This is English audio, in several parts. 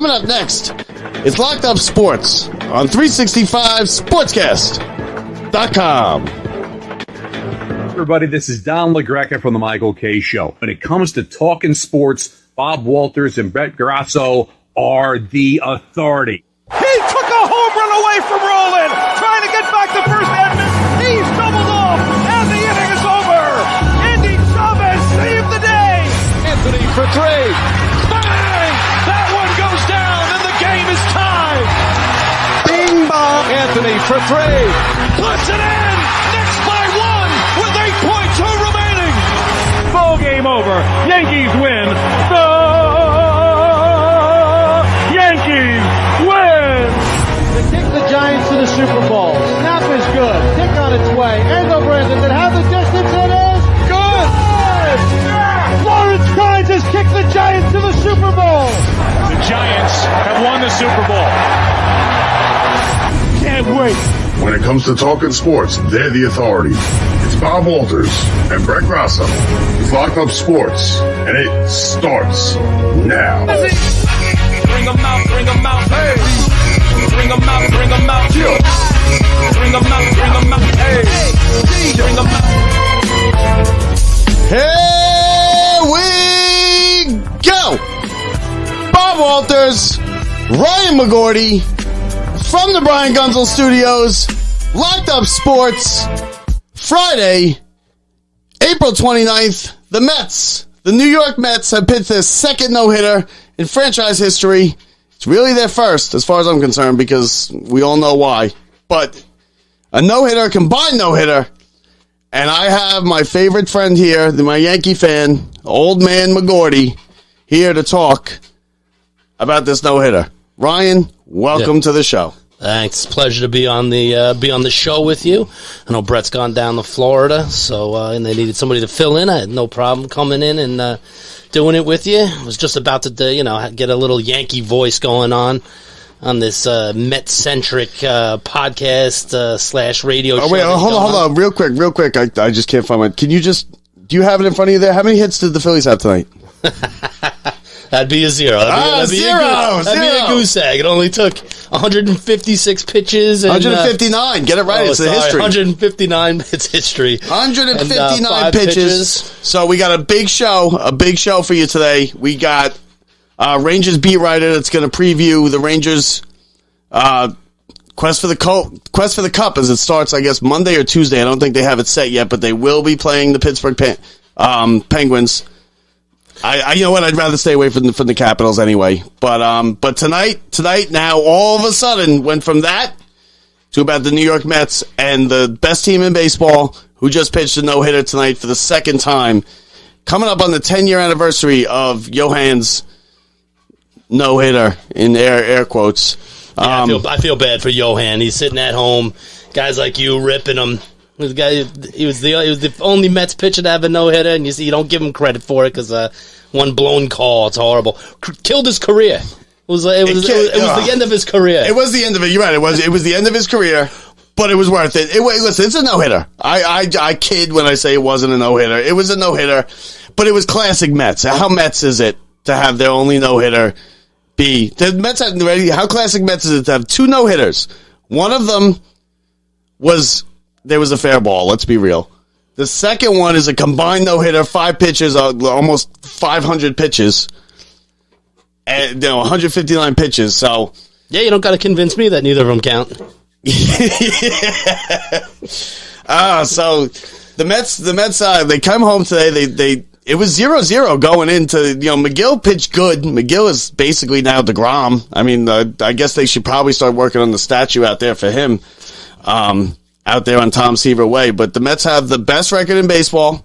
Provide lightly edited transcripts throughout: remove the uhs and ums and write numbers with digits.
Coming up next, it's Locked Up Sports on 365sportscast.com. Everybody, this is Don LaGreca from the Michael K. Show. When it comes to talking sports, Bob Walters and Brett Grasso are the authority. He took a home run away from Roland, trying to get back to first. Edmonds. He's doubled off, and the inning is over. Andy Chavez saved the day. Anthony for three. Bang! That one goes down, and the game is tied. Bing bong. Anthony for three. Puts it in. Knicks by one with 8.2 remaining. Ball game over. Yankees win. The Yankees win. They kick the Giants to the Super Bowl. Snap is good. Kick on its way. Endo Brandon, that has the distance. It is good. Lawrence Kynes has kicked the Giants to the Super Bowl. The Giants have won the Super Bowl. Can't wait. When it comes to talking sports, they're the authority. It's Bob Walters and Brett Grasso. It's Locked Up Sports, and it starts now. Bring them out, bring them out, hey. Bring them out, bring them out, yeah. Bring them out, bring them out, hey. Bring them out. Here we go! Bob Walters, Ryan Mcgorty, from the Brian Gunzel Studios, Locked Up Sports, Friday, April 29th, the Mets, the New York Mets have pitched their second no-hitter in franchise history. It's really their first, as far as I'm concerned, because we all know why. But a no-hitter, combined no-hitter, and I have my favorite friend here, my Yankee fan, Old Man Mcgorty, here to talk about this no-hitter. Ryan, welcome to the show. Thanks. Pleasure to be on the show with you. I know Brett's gone down to Florida, so and they needed somebody to fill in. I had no problem coming in and doing it with you. I was just about to get a little Yankee voice going on this Met-centric podcast slash radio show. Oh, wait, hold on. Real quick. I just can't find my... do you have it in front of you there? How many hits did the Phillies have tonight? That'd be a zero. That'd be a goose egg. It only took 156 pitches. And, 159. Get it right. It's the history. 159. It's history. 159 pitches. So we got a big show for you today. We got Rangers beat writer that's going to preview the Rangers quest for the cup as it starts, I guess, Monday or Tuesday. I don't think they have it set yet, but they will be playing the Pittsburgh Penguins. You know what? I'd rather stay away from the Capitals anyway. But tonight, now all of a sudden went from that to about the New York Mets and the best team in baseball who just pitched a no-hitter tonight for the second time, coming up on the 10-year anniversary of Johan's no-hitter in air quotes. Yeah, I feel bad for Johan. He's sitting at home, guys like you ripping him. The guy, he was the only Mets pitcher to have a no-hitter, and you don't give him credit for it because one blown call. It's horrible. Killed his career. It was the end of his career. It was the end of it. You're right. It was the end of his career, but it was worth it. Listen, it's a no-hitter. I kid when I say it wasn't a no-hitter. It was a no-hitter, but it was classic Mets. How Mets is it to have their only no-hitter be? The Mets had how classic Mets is it to have two no-hitters? One of them was... There was a fair ball, let's be real. The second one is a combined no-hitter, 5 pitches, almost 500 pitches, and 159 pitches. So yeah, you don't got to convince me that neither of them count. So the Mets, they come home today. It was 0-0 going into, McGill pitched good. McGill is basically now DeGrom. I mean, I guess they should probably start working on the statue out there for him. Out there on Tom Seaver Way. But the Mets have the best record in baseball.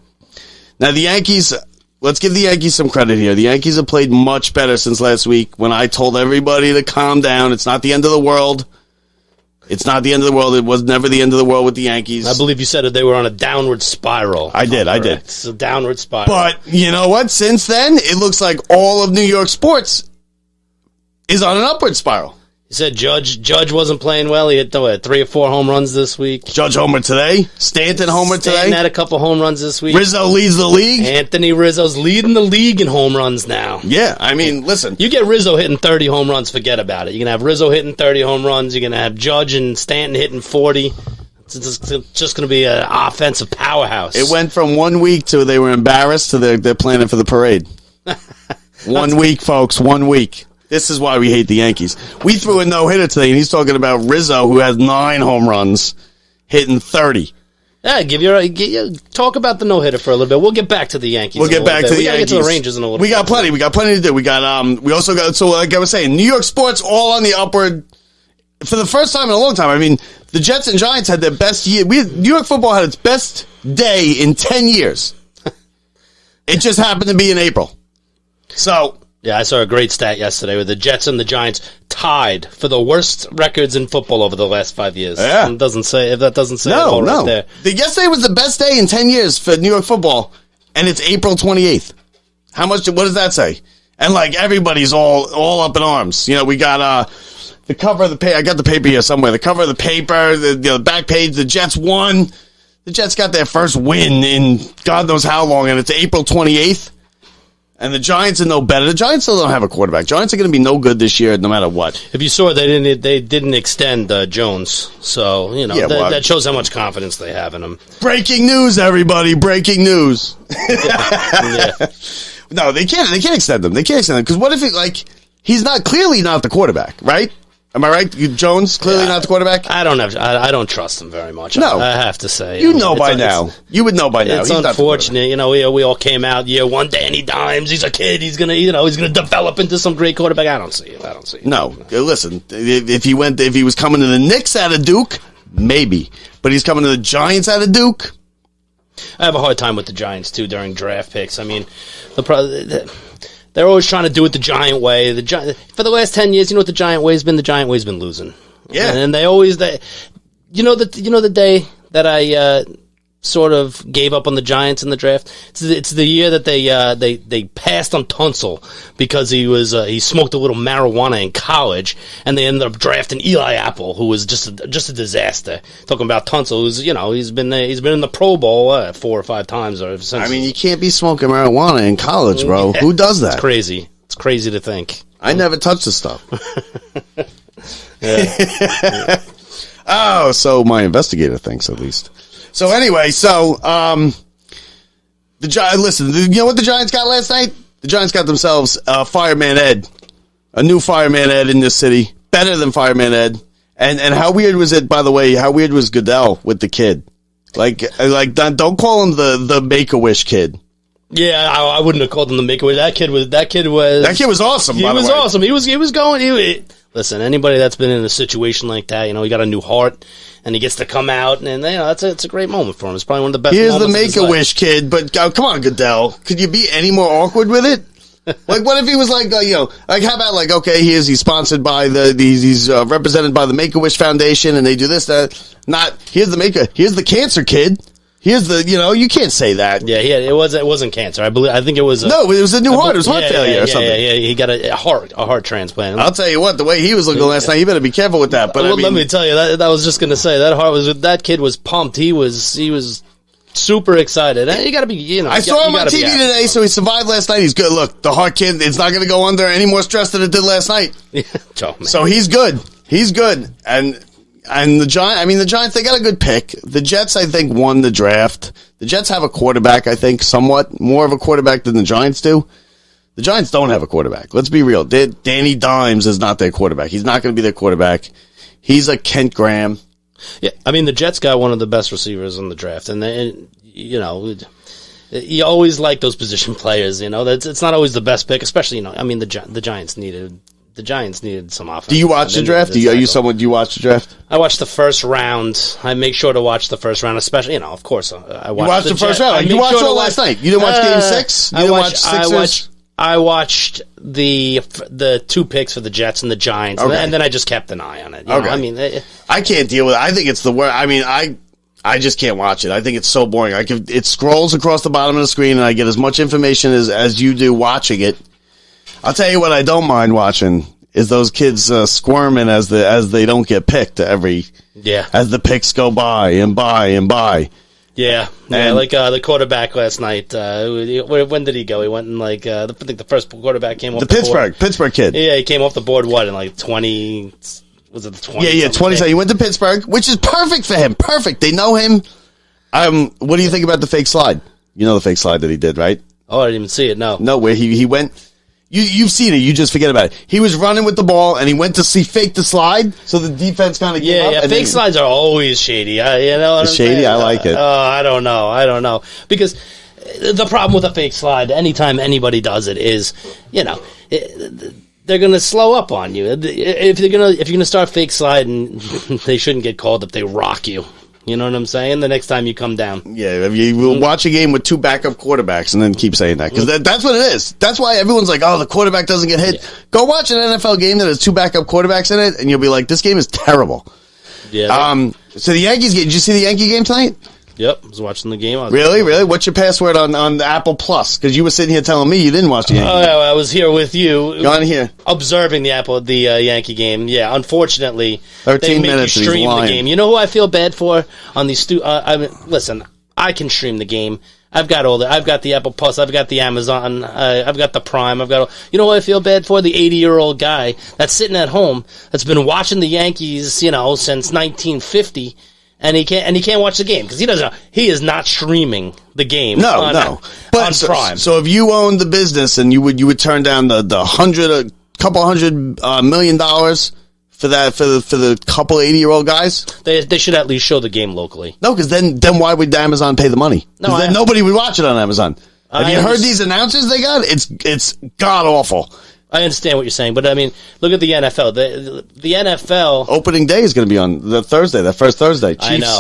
Now, the Yankees, let's give the Yankees some credit here. The Yankees have played much better since last week when I told everybody to calm down. It's not the end of the world. It's not the end of the world. It was never the end of the world with the Yankees. I believe you said that they were on a downward spiral. I did. It's a downward spiral. But you know what? Since then, it looks like all of New York sports is on an upward spiral. You said Judge wasn't playing well. He hit 3 or 4 home runs this week. Judge homer today. Stanton homer today. Stanton had a couple home runs this week. Rizzo leads the league. Anthony Rizzo's leading the league in home runs now. Yeah, I mean, listen. You get Rizzo hitting 30 home runs, forget about it. You're going to have Rizzo hitting 30 home runs. You're going to have Judge and Stanton hitting 40. It's just going to be an offensive powerhouse. It went from 1 week to they were embarrassed to they're planning for the parade. 1 week, folks, 1 week. This is why we hate the Yankees. We threw a no-hitter today, and he's talking about Rizzo, who has 9 home runs, hitting 30. Yeah, talk about the no-hitter for a little bit. We'll get back to the Yankees. We'll get back to the Yankees. We got to get to the Rangers in a little bit. We got plenty. We got plenty to do. We also got, so like I was saying, New York sports all on the upward for the first time in a long time. I mean, the Jets and Giants had their best year. New York football had its best day in 10 years. It just happened to be in April. So... Yeah, I saw a great stat yesterday where the Jets and the Giants tied for the worst records in football over the last 5 years. Yeah. If that doesn't say it all right there. Yesterday was the best day in 10 years for New York football, and it's April 28th. What does that say? And like everybody's all up in arms. You know, we got the cover of the paper. I got the paper here somewhere. The cover of the paper, the back page, the Jets won. The Jets got their first win in God knows how long, and it's April 28th. And the Giants are no better. The Giants still don't have a quarterback. Giants are going to be no good this year, no matter what. If you saw, they didn't extend Jones, so that shows how much confidence they have in him. Breaking news, everybody! Breaking news. Yeah. No, they can't. They can't extend them. They can't extend them because what if he's clearly not the quarterback, right? Am I right? Jones clearly not the quarterback. I don't trust him very much. No, I have to say. You would know by now. It's unfortunate. We all came out year one. Danny Dimes. He's a kid. He's gonna develop into some great quarterback. I don't see it. No, listen. If he was coming to the Knicks out of Duke, maybe. But he's coming to the Giants out of Duke. I have a hard time with the Giants too during draft picks. I mean, they're always trying to do it the Giant way. For the last 10 years, you know what the Giant way's been? The Giant way's been losing. Yeah. And they always, the day that I sort of gave up on the Giants in the draft? It's the year that they passed on Tunsil because he smoked a little marijuana in college, and they ended up drafting Eli Apple, who was just a disaster. Talking about Tunsil, who's he's been in the Pro Bowl 4 or 5 times or since. I mean, you can't be smoking marijuana in college, bro. Yeah. Who does that? It's crazy. It's crazy to think. I never touched the stuff. Yeah. Oh, so my investigator thinks at least. So anyway, listen, you know what the Giants got last night? The Giants got themselves Fireman Ed, a new Fireman Ed in this city, better than Fireman Ed. And how weird was it, by the way? How weird was Goodell with the kid? Like don't call him the Make-A-Wish kid. Yeah, I wouldn't have called him the Make-A-Wish. That kid was awesome. He was awesome. He was going. Listen, anybody that's been in a situation like that, he got a new heart, and he gets to come out, and it's a great moment for him. It's probably one of the best. Here's the Make-A-Wish kid, but come on, Goodell, could you be any more awkward with it? Like, what if he was how about okay, he's sponsored by he's represented by the Make-A-Wish Foundation, and they do this, that. Not here's the cancer kid. Here's you can't say that. Yeah, it wasn't cancer. I think it was. No, it was a new heart. It was heart failure or something. Yeah, he got a heart transplant. I'll tell you what, the way he was looking last night, you better be careful with that. But let me tell you, that I was just going to say that kid was pumped. He was super excited. And you got to be, I saw him on TV today, so he survived last night. He's good. Look, the heart kid, it's not going to go under any more stress than it did last night. So he's good. He's good. And the Giants, they got a good pick. The Jets, I think, won the draft. The Jets have a quarterback, I think, somewhat more of a quarterback than the Giants do. The Giants don't have a quarterback. Let's be real. Danny Dimes is not their quarterback. He's not going to be their quarterback. He's a Kent Graham. Yeah, I mean, the Jets got one of the best receivers in the draft. And you always like those position players. It's not always the best pick, especially, the Giants needed... The Giants needed some offense. Do you watch the draft? Do you watch the draft? I watch the first round. I make sure to watch the first round, especially, of course, I watch. You watched the first round? You watched all last night? You didn't watch Game 6? You didn't watch Sixers? I watched the 2 picks for the Jets and the Giants, and then I just kept an eye on it. Okay. I can't deal with it. I think it's the worst. I just can't watch it. I think it's so boring. It scrolls across the bottom of the screen, and I get as much information as you do watching it. I'll tell you what I don't mind watching is those kids squirming as they don't get picked as the picks go by and by and by. Yeah, like the quarterback last night. When did he go? He went in I think the first quarterback came off the Pittsburgh kid. Yeah, he came off the board. What in 20? Was it the 20? Yeah, 20. So he went to Pittsburgh, which is perfect for him. Perfect. They know him. What do you think about the fake slide? You know the fake slide that he did, right? Oh, I didn't even see it. No, where he went. You've seen it. You just forget about it. He was running with the ball, and he went to fake the slide, so the defense kind of gave up. Yeah, fake slides are always shady. You know what I'm shady? saying? I like it. I don't know. Because the problem with a fake slide, anytime anybody does it, is, they're going to slow up on you. If you're going to start fake sliding, they shouldn't get called if they rock you. You know what I'm saying? The next time you come down. Yeah, you will watch a game with 2 backup quarterbacks and then keep saying that. Because that's what it is. That's why everyone's like, oh, the quarterback doesn't get hit. Yeah. Go watch an NFL game that has 2 backup quarterbacks in it, and you'll be like, this game is terrible. Yeah. So the Yankees game, did you see the Yankee game tonight? Yep, I was watching the game. Really? What's your password on the Apple Plus? Because you were sitting here telling me you didn't watch the Yankee game. I was here with you. Go on here. Observing the Yankee game. Yeah, unfortunately, 13 they minutes make you stream the game. You know who I feel bad for on these listen, I can stream the game. I've got the Apple Plus, I've got the Amazon, I've got the Prime, you know what I feel bad for? The 80-year-old guy that's sitting at home that's been watching the Yankees, since 1950. And he can't watch the game because he is not streaming the game. No. But on Prime. So if you owned the business and you would turn down the couple $100 million for the couple 80-year-old guys, they should at least show the game locally. No, because then why would Amazon pay the money? Because then nobody would watch it on Amazon. Have you heard these announcers they got? It's god awful. I understand what you're saying, but look at the NFL. The NFL opening day is going to be on the Thursday, that first Thursday.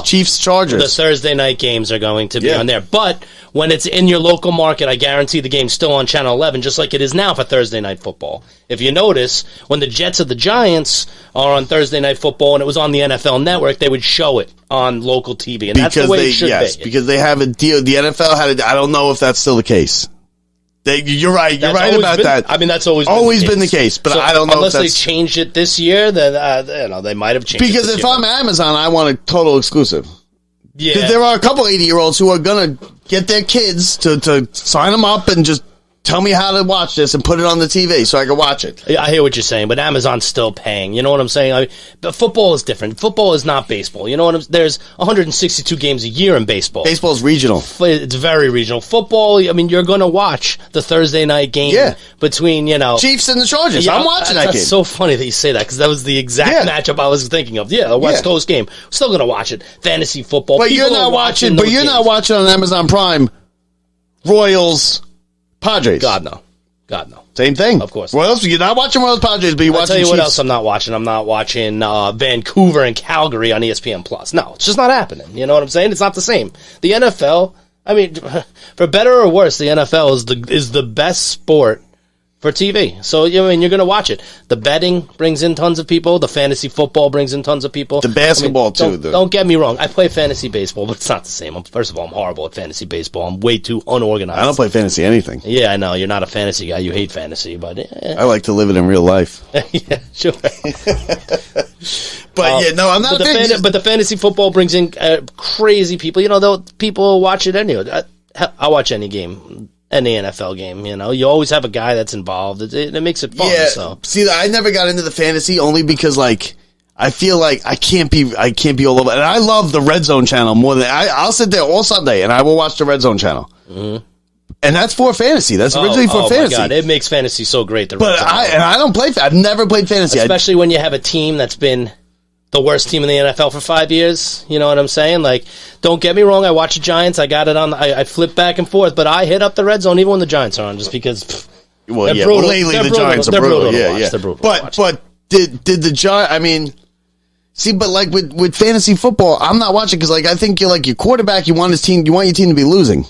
Chiefs Chargers. The Thursday night games are going to be on there. But when it's in your local market, I guarantee the game's still on Channel 11, just like it is now for Thursday night football. If you notice, when the Jets or the Giants are on Thursday night football and it was on the NFL Network, they would show it on local TV, and that's the way it should be. Yes, because they have a deal. The NFL had I don't know if that's still the case. You're right. You're right about that. I mean, that's always been the case. But I don't know unless they changed it this year. Then they might have changed. Because if I'm Amazon, I want a total exclusive. Yeah, because there are a couple 80-year-olds who are gonna get their kids to sign them up and just tell me how to watch this and put it on the TV so I can watch it. I hear what you're saying, but Amazon's still paying. You know what I'm saying? But football is different. Football is not baseball. You know what there's 162 games a year in baseball. Baseball's regional. It's very regional. Football, you're going to watch the Thursday night game between, Chiefs and the Chargers. I'm watching that game. That's so funny that you say that because that was the exact matchup I was thinking of. Yeah, the West Coast game. Still going to watch it. Fantasy football. But you're not watching on Amazon Prime Royals Padres. God no. Same thing. Of course. Royals, you're not watching Royals Padres, but you're watching Chiefs. I'll tell you what else I'm not watching. I'm not watching Vancouver and Calgary on ESPN Plus. No, it's just not happening. You know what I'm saying? It's not the same. The NFL, for better or worse, the NFL is the best sport for TV. So, you're going to watch it. The betting brings in tons of people. The fantasy football brings in tons of people. The basketball, too. Don't get me wrong. I play fantasy baseball, but it's not the same. First of all, I'm horrible at fantasy baseball. I'm way too unorganized. I don't play fantasy anything. Yeah, I know. You're not a fantasy guy. You hate fantasy, but... I like to live it in real life. Yeah, sure. But, I'm not... But the fantasy football brings in crazy people. People watch it anyway. I watch any game. Any NFL game, you always have a guy that's involved. It makes it fun. Yeah. So. See, I never got into the fantasy only because, I feel like I can't be all over. And I love the Red Zone channel more than I'll sit there all Sunday and I will watch the Red Zone channel. Mm-hmm. And that's for fantasy. That's originally for fantasy. Oh my God, it makes fantasy so great. I don't play. I've never played fantasy, especially when you have a team that's been the worst team in the NFL for 5 years. You know what I'm saying? Don't get me wrong. I watch the Giants. I got it on. I flip back and forth, but I hit up the red zone even when the Giants are on, just because. Lately the Giants are brutal. They're brutal. But did the Giants? See, but with fantasy football, I'm not watching because I think you're your quarterback. You want your team to be losing.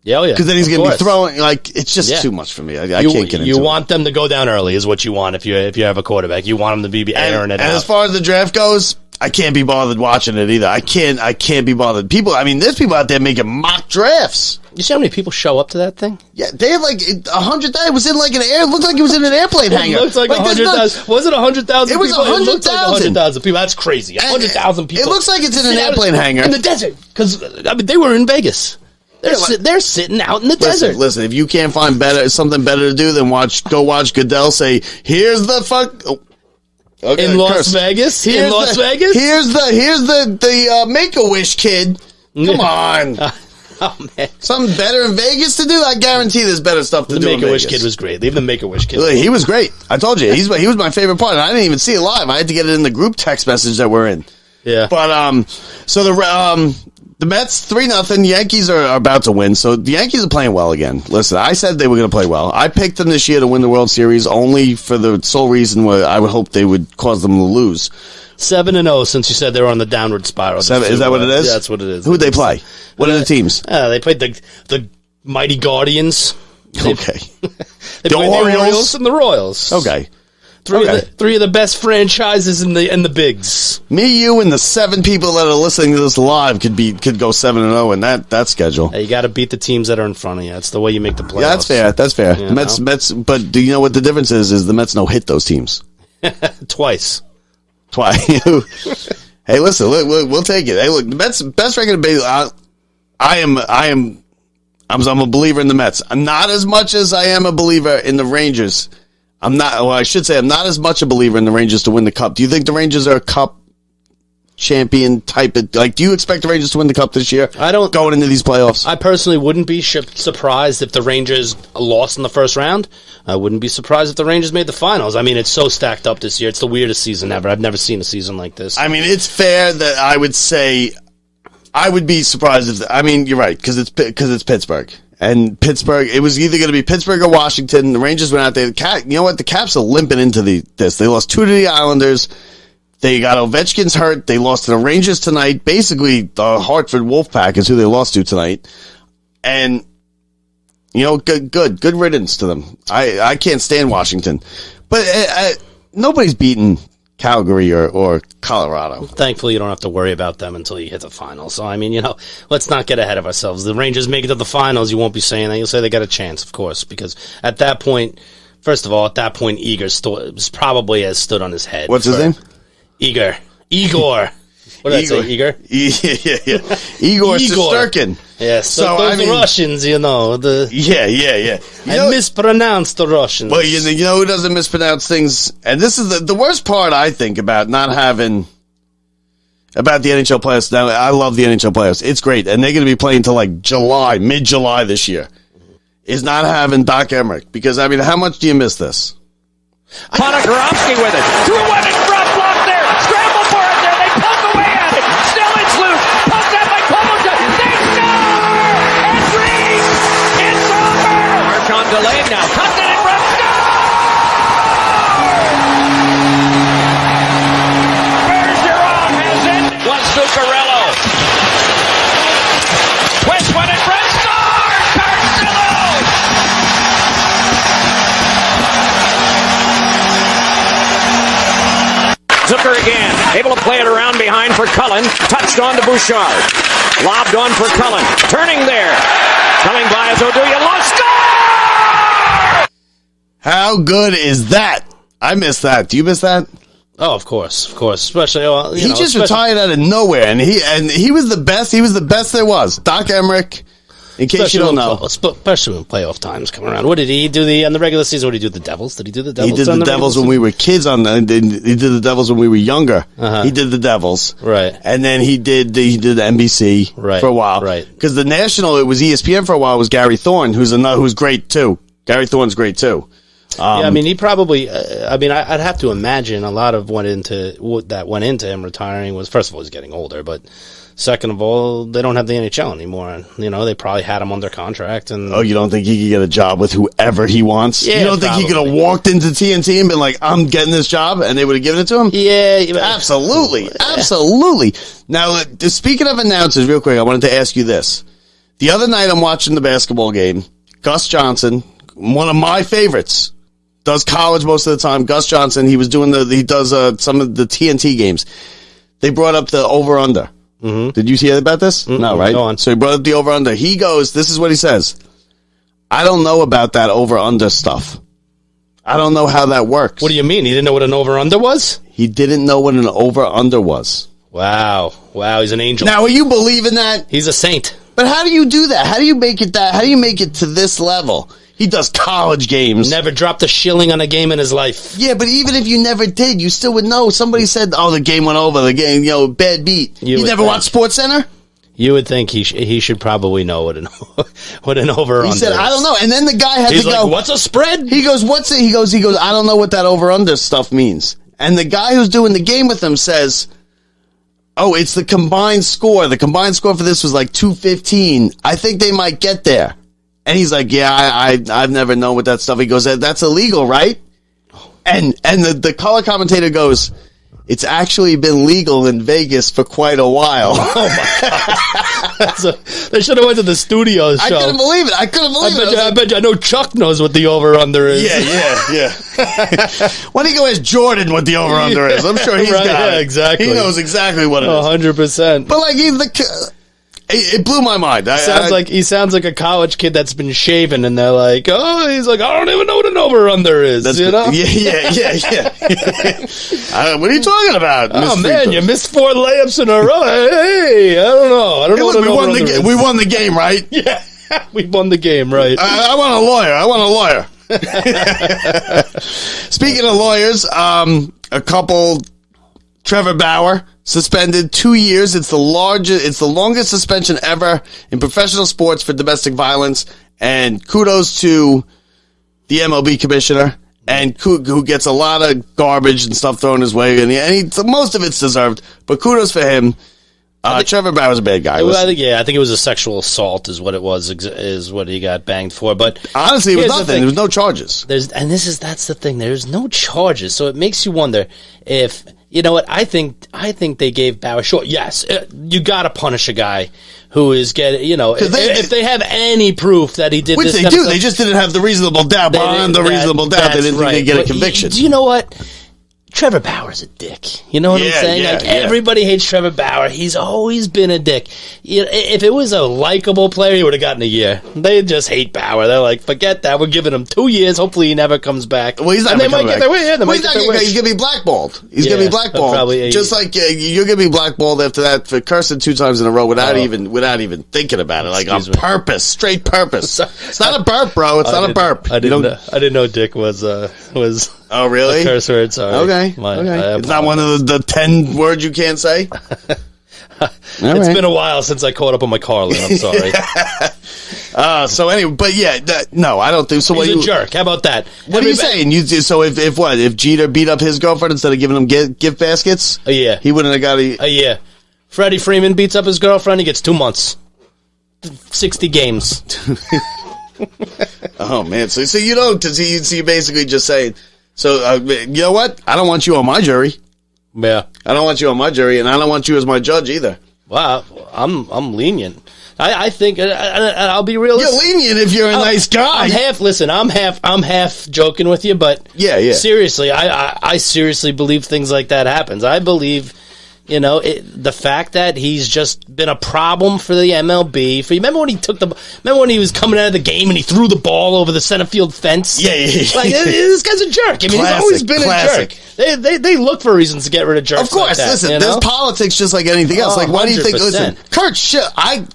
Yeah, because then he's going to be throwing. It's just too much for me. I can't get into it. You want them to go down early, is what you want if you have a quarterback. You want them to be airing it out. And as far as the draft goes, I can't be bothered watching it either. I can't be bothered. There's people out there making mock drafts. You see how many people show up to that thing? Yeah, they had like 100,000. It was in like it looked like it was in an airplane hangar. It looks like 100,000. Was it 100,000? It was 100,000. 100,000 people. That's crazy. 100,000 people. It looks like it's in an airplane hangar in the desert. Because they were in Vegas. They're sitting out in the desert. Listen, if you can't find something better to do than go watch Goodell say, "Here's the fuck." Okay, in Las Vegas. Here's the Make-A-Wish kid. Come on. Oh, man. Something better in Vegas to do? I guarantee there's better stuff to do in Vegas. The Make-A-Wish kid was great. Leave the Make-A-Wish kid. He was great. I told you. He was my favorite part. And I didn't even see it live. I had to get it in the group text message that we're in. Yeah. But, so the Mets, 3-0. Yankees are about to win. So the Yankees are playing well again. Listen, I said they were going to play well. I picked them this year to win the World Series only for the sole reason where I would hope they would cause them to lose. 7-0 since you said they were on the downward spiral. Is that what it is? Yeah, that's what it is. Who'd they play? What are the teams? They played the Mighty Guardians. Okay. The Orioles and the Royals. Okay. Three of the best franchises in the bigs. Me, you, and the 7 people that are listening to this live could go 7-0 in that schedule. Hey, you got to beat the teams that are in front of you. That's the way you make the playoffs. Yeah, that's fair. The Mets. But do you know what the difference is? Is the Mets no hit those teams twice. Hey, listen, we'll take it. Hey, look, the Mets best record in baseball. I'm a believer in the Mets. I'm not as much as I am a believer in the Rangers. I'm not as much a believer in the Rangers to win the Cup. Do you think the Rangers are a Cup champion type of, like, do you expect the Rangers to win the Cup this year? I don't. Going into these playoffs? I personally wouldn't be surprised if the Rangers lost in the first round. I wouldn't be surprised if the Rangers made the finals. I mean, it's so stacked up this year. It's the weirdest season ever. I've never seen a season like this. I mean, it's fair that I would say I would be surprised if, you're right, because it's Pittsburgh. And Pittsburgh, it was either going to be Pittsburgh or Washington. The Rangers went out there. You know what? The Caps are limping into this. They lost 2 to the Islanders. They got Ovechkin's hurt. They lost to the Rangers tonight. Basically, the Hartford Wolfpack is who they lost to tonight. And, good riddance to them. I can't stand Washington. But nobody's beaten Calgary or Colorado. Thankfully, you don't have to worry about them until you hit the finals. So, let's not get ahead of ourselves. The Rangers make it to the finals, you won't be saying that. You'll say they got a chance, of course, because at that point, first of all, Igor probably has stood on his head. What's his name? Igor. What did I say, Igor? Yeah. Igor Shesterkin. Yes, so those Russians, Yeah. I mispronounced the Russians. Well, you know who doesn't mispronounce things? And this is the worst part, I think, about the NHL playoffs. Now, I love the NHL playoffs. It's great. And they're going to be playing till like mid-July this year. Is not having Doc Emmerich. Because, how much do you miss this? Ponikarovsky with it. Through one and drop block there. Scramble for it there. They poke away at it. Still it's loose. Poked out by Kovalchuk. They score! And Reese! It's over! Marchand delayed now. Comes in front. Bergeron has it. One Zuccarello. Twist one in front. Score! Carcillo! Zucker again, able to play it around behind for Cullen. Touched on to Bouchard. Lobbed on for Cullen. Turning there. Coming by as Oduya. Lost. Score! How good is that? I miss that. Do you miss that? Oh, of course. Especially, he just retired out of nowhere, and he was the best. He was the best there was. Doc Emmerich. In case you don't know, especially when playoff times come around. What did he do on the regular season? What did he do? The Devils? Did he do the Devils? He did the Devils when we were kids. He did the Devils when we were younger. Uh-huh. He did the Devils, right? And then he did the NBC for a while, right? Because the national, it was ESPN for a while. It was Gary Thorne, who's great too. Gary Thorne's great too. He probably. I'd have to imagine a lot of went into him retiring was, first of all, he's getting older, but second of all, they don't have the NHL anymore. They probably had him under contract. And you don't think he could get a job with whoever he wants? Yeah, you don't think he could have walked into TNT and been like, "I'm getting this job," and they would have given it to him? Yeah, absolutely. Now, speaking of announcers, real quick, I wanted to ask you this. The other night, I'm watching the basketball game. Gus Johnson, one of my favorites, does college most of the time. Gus Johnson, he does some of the TNT games. they brought up the over-under. Mm-hmm. Did you hear about this? Mm-hmm. No, right? Go on. So he brought up the over-under. He goes, this is what he says. I don't know about that over-under stuff. I don't know how that works. What do you mean? He didn't know what an over-under was? He didn't know what an over-under was. Wow. He's an angel. Now, are you believing that? He's a saint. But how do you do that? How do you make it that? How do you make it to this level? He does college games. Never dropped a shilling on a game in his life. Yeah, but even if you never did, you still would know. Somebody said, "Oh, the game went over. The game, bad beat." You never watched SportsCenter? You would think he should probably know what an over-under is. He said, "I don't know." And then the guy had He's to go, "What's a spread?" He goes, "What's it?" He goes, "I don't know what that over-under stuff means." And the guy who's doing the game with him says, "Oh, it's the combined score. The combined score for this was like 215. I think they might get there." And he's like, "Yeah, I've never known what that stuff." He goes, "That's illegal, right?" And the color commentator goes, "It's actually been legal in Vegas for quite a while." Oh my God! They should have went to the studio show. I couldn't believe it. I bet you. I know Chuck knows what the over/under is. Yeah. Why don't you go ask Jordan what the over/under is? I'm sure he's got it. Exactly. He knows exactly what it is. 100%. But it blew my mind. He sounds like a college kid that's been shaven, and they're like, "Oh, he's like, I don't even know what an over/under is." Yeah. What are you talking about? Oh man, you missed 4 layups in a row. Hey, I don't know. I don't know what an over/under is. We won the game, right? Yeah, we won the game, right? I want a lawyer. Speaking of lawyers, a couple. Trevor Bauer suspended 2 years. It's the longest suspension ever in professional sports for domestic violence. And kudos to the MLB commissioner, and who gets a lot of garbage and stuff thrown his way. And most of it's deserved, but kudos for him. Trevor Bauer's a bad guy. I think it was a sexual assault is what it was, is what he got banged for. But honestly, it was nothing. There was no charges. That's the thing. There's no charges. So it makes you wonder if, you know what, I think they gave Bauer short. Yes, you got to punish a guy who is getting, if they have any proof that he did this. Which they do. They just didn't have the reasonable doubt. Beyond the reasonable doubt, they didn't think they'd get a conviction. Do you know what? Trevor Bauer's a dick. You know what I'm saying? Everybody hates Trevor Bauer. He's always been a dick. If it was a likable player, he would have gotten a year. They just hate Bauer. They're like, forget that. We're giving him 2 years. Hopefully he never comes back. Well, he's not going to come back. He's going to be blackballed. He's going to be blackballed. Just like you're going to be blackballed after that for cursing 2 times in a row without even thinking about it. Like on purpose. Straight purpose. It's not a burp, bro. It's not a burp. I didn't know dick was Oh, really? A curse word, sorry. Okay. It's not one of the 10 words you can't say? It's been a while since I caught up on my Carlin. I'm sorry. So anyway, but no, I don't think so. He's a jerk. How about that? What are you saying? So if Jeter beat up his girlfriend instead of giving him gift baskets? Yeah. He wouldn't have got a year. Freddie Freeman beats up his girlfriend, he gets 2 months. 60 games. Oh, man. So you don't, so you basically just saying, so, you know what? I don't want you on my jury. Yeah. I don't want you on my jury, and I don't want you as my judge either. Wow. I'm lenient. I think, I'll be realistic. You're lenient if you're a nice guy. I'm half joking with you, but yeah. Seriously, I seriously believe things like that happens. I believe, the fact that he's just been a problem for the MLB. Remember when he was coming out of the game and he threw the ball over the center field fence? Yeah. Like, this guy's a jerk. I mean, he's always been a jerk. They look for reasons to get rid of jerks. Of course, like that, listen, there's politics just like anything else. Like, why do you think? 100%. Listen,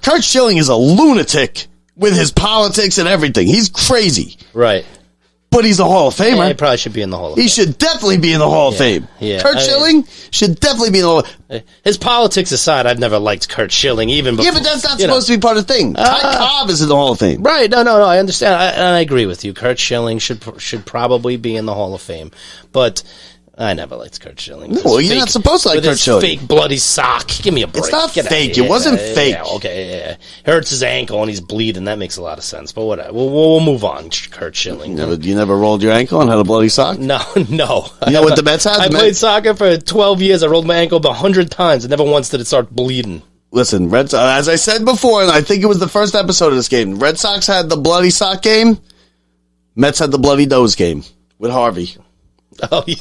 Kurt Schilling is a lunatic with his politics and everything. He's crazy, right? But he's a Hall of Famer. Yeah, he probably should be in the Hall of Fame. He should definitely be in the Hall of Fame. Yeah. Kurt Schilling should definitely be in the Hall of Fame. His politics aside, I've never liked Kurt Schilling, even before. Yeah, but that's not supposed to be part of the thing. Ty Cobb is in the Hall of Fame. Right. No, I understand. I agree with you. Kurt Schilling should probably be in the Hall of Fame. But I never liked Kurt Schilling. No, you're not supposed to like Kurt Schilling. Fake bloody sock. Give me a break. It's not fake. It wasn't fake. Yeah, okay, yeah. Hurts his ankle and he's bleeding. That makes a lot of sense. But whatever. We'll move on, Kurt Schilling. You never rolled your ankle and had a bloody sock? No. You know what the Mets had? I played soccer for 12 years. I rolled my ankle 100 times and never once did it start bleeding. Listen, as I said before, and I think it was the first episode of this game, Red Sox had the bloody sock game. Mets had the bloody nose game with Harvey. Oh, yeah.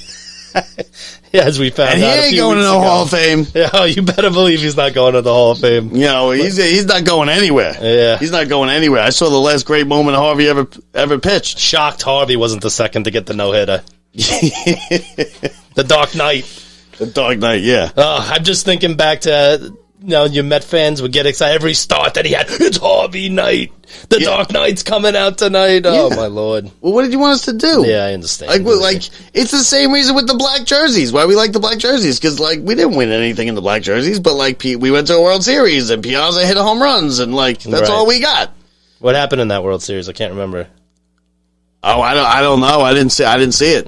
As we found And he out, ain't going to the Hall of Fame. Yeah, you better believe he's not going to the Hall of Fame. You know, he's not going anywhere. Yeah, he's not going anywhere. I saw the last great moment Harvey ever pitched. Shocked Harvey wasn't the second to get the no-hitter. The Dark Knight. The Dark Knight, yeah. I'm just thinking back to, your Met fans would get excited every start that he had. It's Harvey Knight. The Dark Knight's coming out tonight. Oh, my Lord. Well, what did you want us to do? Yeah, I understand. It's the same reason with the black jerseys. Why we like the black jerseys? Because, we didn't win anything in the black jerseys, but, we went to a World Series, and Piazza hit home runs, and, that's all we got. What happened in that World Series? I can't remember. Oh, I don't know. I didn't see it.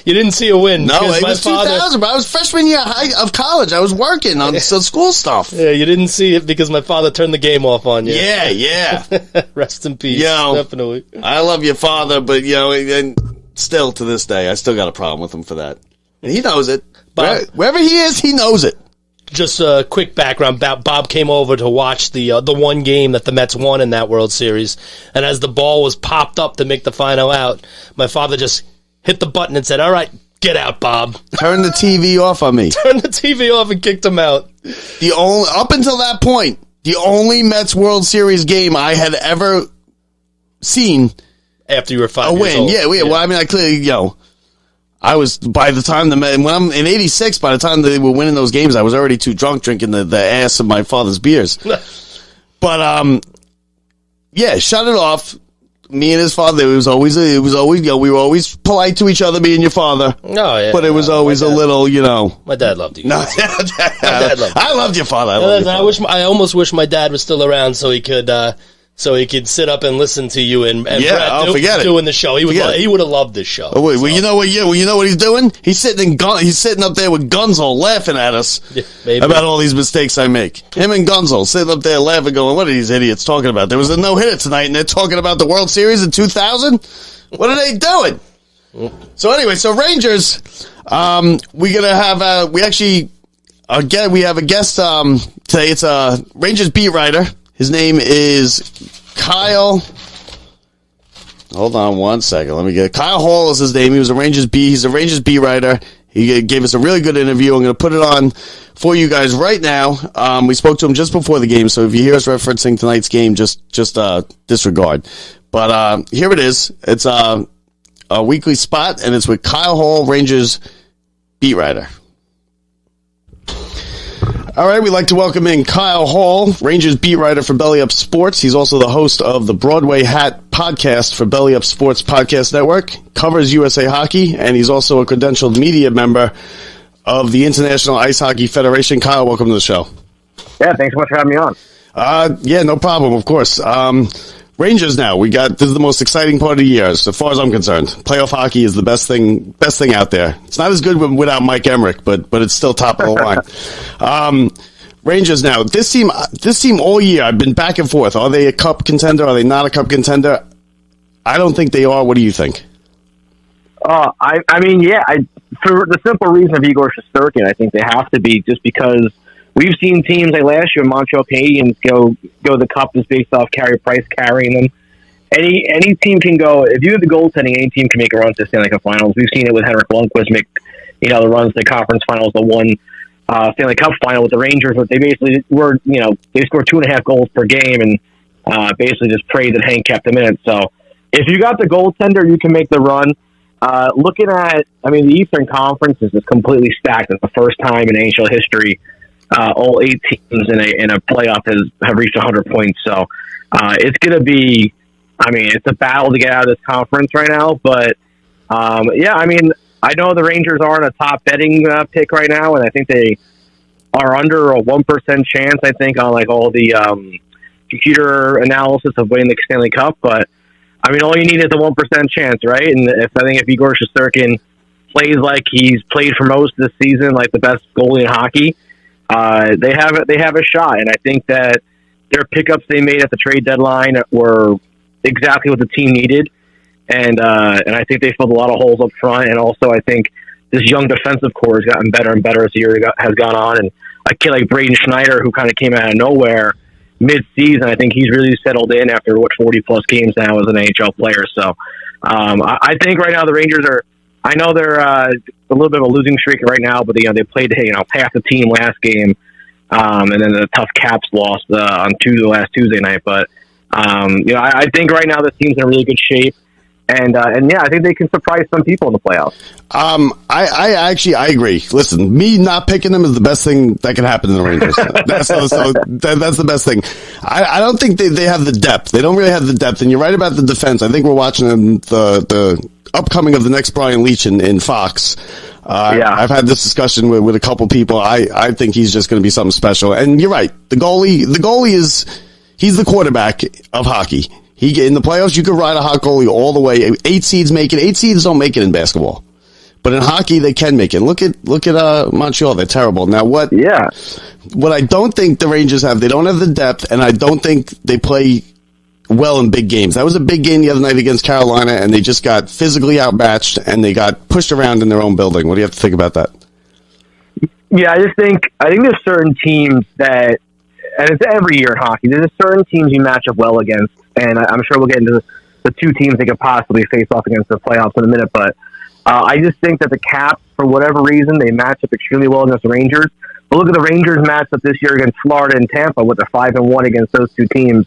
You didn't see a win. No, it was 2000. But I was freshman year of college. I was working on some school stuff. Yeah, you didn't see it because my father turned the game off on you. Yeah. Rest in peace. Definitely. I love your father, but and still to this day, I still got a problem with him for that. And he knows it. Wherever he is, he knows it. Just a quick background. Bob came over to watch the one game that the Mets won in that World Series, and as the ball was popped up to make the final out, my father just hit the button and said, "All right, get out, Bob." Turn the TV off on me. Turned the TV off and kicked him out. Up until that point, the only Mets World Series game I had ever seen after you were 5 years old. Yeah. Well, I mean, I clearly, I was, by the time when I'm in 86, by the time they were winning those games, I was already too drunk drinking the ass of my father's beers. But, shut it off. Me and his father, it was always, we were always polite to each other, me and your father. Oh, yeah. But it was always a little, My dad loved you. No, I loved your father. I almost wish my dad was still around so he could sit up and listen to you and Brett doing the show. He would have loved this show. Oh, wait, you know what he's doing? He's sitting up there with Gunzel laughing at us about all these mistakes I make. Him and Gunzel sitting up there laughing, going, "What are these idiots talking about? There was a no-hitter tonight, and they're talking about the World Series in 2000. What are they doing?" So anyway, Rangers, we're gonna have we have a guest today. It's a Rangers beat writer. His name is Kyle. Hold on one second. Let me get it. Kyle Hall is his name. He's a Rangers beat writer. He gave us a really good interview. I'm going to put it on for you guys right now. We spoke to him just before the game, so if you hear us referencing tonight's game, just disregard. But here it is. It's a weekly spot, and it's with Kyle Hall, Rangers beat writer. All right, we'd like to welcome in Kyle Hall, Rangers beat writer for Belly Up Sports. He's also the host of the Broadway Hat podcast for Belly Up Sports Podcast Network, covers USA Hockey, and he's also a credentialed media member of the International Ice Hockey Federation. Kyle, welcome to the show. Yeah, thanks so much for having me on. Yeah, no problem, of course. Rangers now, this is the most exciting part of the year, as far as I'm concerned. Playoff hockey is the best thing out there. It's not as good without Mike Emmerich, but it's still top of the line. Rangers now, this team all year, I've been back and forth. Are they a cup contender? Are they not a cup contender? I don't think they are. What do you think? For the simple reason of Igor Shesterkin, I think they have to be, just because we've seen teams like last year, Montreal Canadiens go the cup just based off Carey Price carrying them. Any team can go. If you have the goaltending, any team can make a run to Stanley Cup Finals. We've seen it with Henrik Lundqvist make, the runs to the conference finals, the one Stanley Cup final with the Rangers, but they basically were, they scored 2.5 goals per game and basically just prayed that Hank kept them in it. So if you got the goaltender, you can make the run. Looking at, the Eastern Conference is just completely stacked. It's the first time in NHL history all 8 teams in a playoff have reached 100 points. So it's going to be, it's a battle to get out of this conference right now. But I know the Rangers are on a top betting pick right now, and I think they are under a 1% chance, I think, on all the computer analysis of winning the Stanley Cup. But all you need is a 1% chance, right? And if Igor Shesterkin plays like he's played for most of the season, like the best goalie in hockey, they have a shot. And I think that their pickups they made at the trade deadline were exactly what the team needed. And I think they filled a lot of holes up front. And also, I think this young defensive core has gotten better and better as the year has gone on. And a kid like Braden Schneider, who kind of came out of nowhere mid-season, I think he's really settled in after 40-plus games now as an NHL player. So I think right now the Rangers are. I know they're a little bit of a losing streak right now, but they played half the team last game, and then the tough Caps lost on last Tuesday night. But I think right now this team's in a really good shape. And yeah, I think they can surprise some people in the playoffs. I agree. Listen, me not picking them is the best thing that can happen in the Rangers. That's the best thing. I don't think they have the depth. They don't really have the depth. And you're right about the defense. I think we're watching the upcoming of the next Brian Leach in Fox. I've had this discussion with a couple people. I think he's just going to be something special. And you're right. The goalie he's the quarterback of hockey. In the playoffs, you could ride a hot goalie all the way. 8 seeds make it. 8 seeds don't make it in basketball, but in hockey they can make it. Look at Montreal. They're terrible. Now what I don't think the Rangers have, they don't have the depth, and I don't think they play well in big games. That was a big game the other night against Carolina, and they just got physically outmatched and they got pushed around in their own building. What do you have to think about that? Yeah, I think there's certain teams that, and it's every year in hockey, there's certain teams you match up well against. And I'm sure we'll get into the 2 teams they could possibly face off against the playoffs in a minute. But I just think that the Caps, for whatever reason, they match up extremely well against the Rangers. But look at the Rangers matchup this year against Florida and Tampa with their 5-1 against those 2 teams.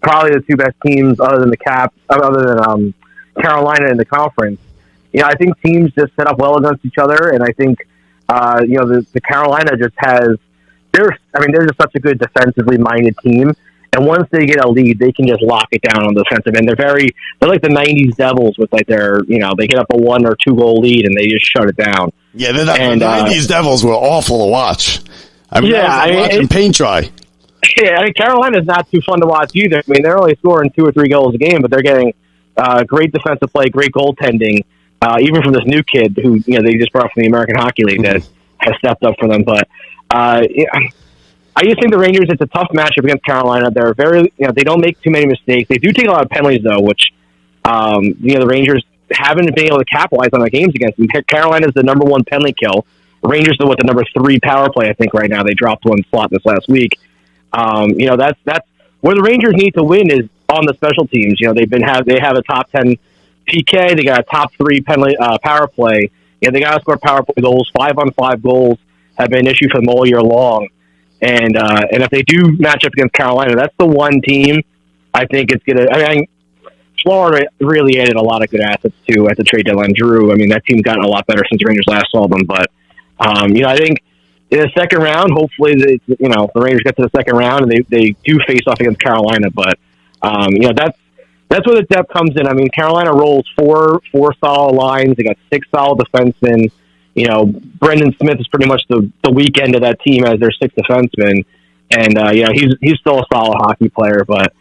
Probably the 2 best teams other than the Caps, other than Carolina in the conference. I think teams just set up well against each other. And I think, the Carolina just has, they're just such a good defensively minded team. And once they get a lead, they can just lock it down on the defensive end. They're like the 90s Devils with they get up a 1 or 2 goal lead and they just shut it down. Yeah, the 90s Devils were awful to watch. Watching paint dry. Yeah, Carolina's not too fun to watch either. They're only scoring 2 or 3 goals a game, but they're getting great defensive play, great goaltending, even from this new kid who they just brought from the American Hockey League that has stepped up for them. But I just think the Rangers, it's a tough matchup against Carolina. They're very, they don't make too many mistakes. They do take a lot of penalties, though, which, the Rangers haven't been able to capitalize on their games against them. Carolina's the number 1 penalty kill. The Rangers are the number 3 power play, I think, right now. They dropped 1 slot this last week. That's where the Rangers need to win is on the special teams. They have a top 10 PK. They got a top 3 penalty power play. They got to score power play goals. 5-on-5 goals have been an issue for them all year long. And if they do match up against Carolina, that's the one team I think it's going to... Florida really added a lot of good assets, too, at the trade deadline. Drew, that team's gotten a lot better since the Rangers last saw them. But, I think in the second round, hopefully, the Rangers get to the second round and they do face off against Carolina. But, that's where the depth comes in. Carolina rolls four solid lines. They got 6 solid defensemen. Brendan Smith is pretty much the weak end of that team as their 6th defenseman. And, he's still a solid hockey player. But,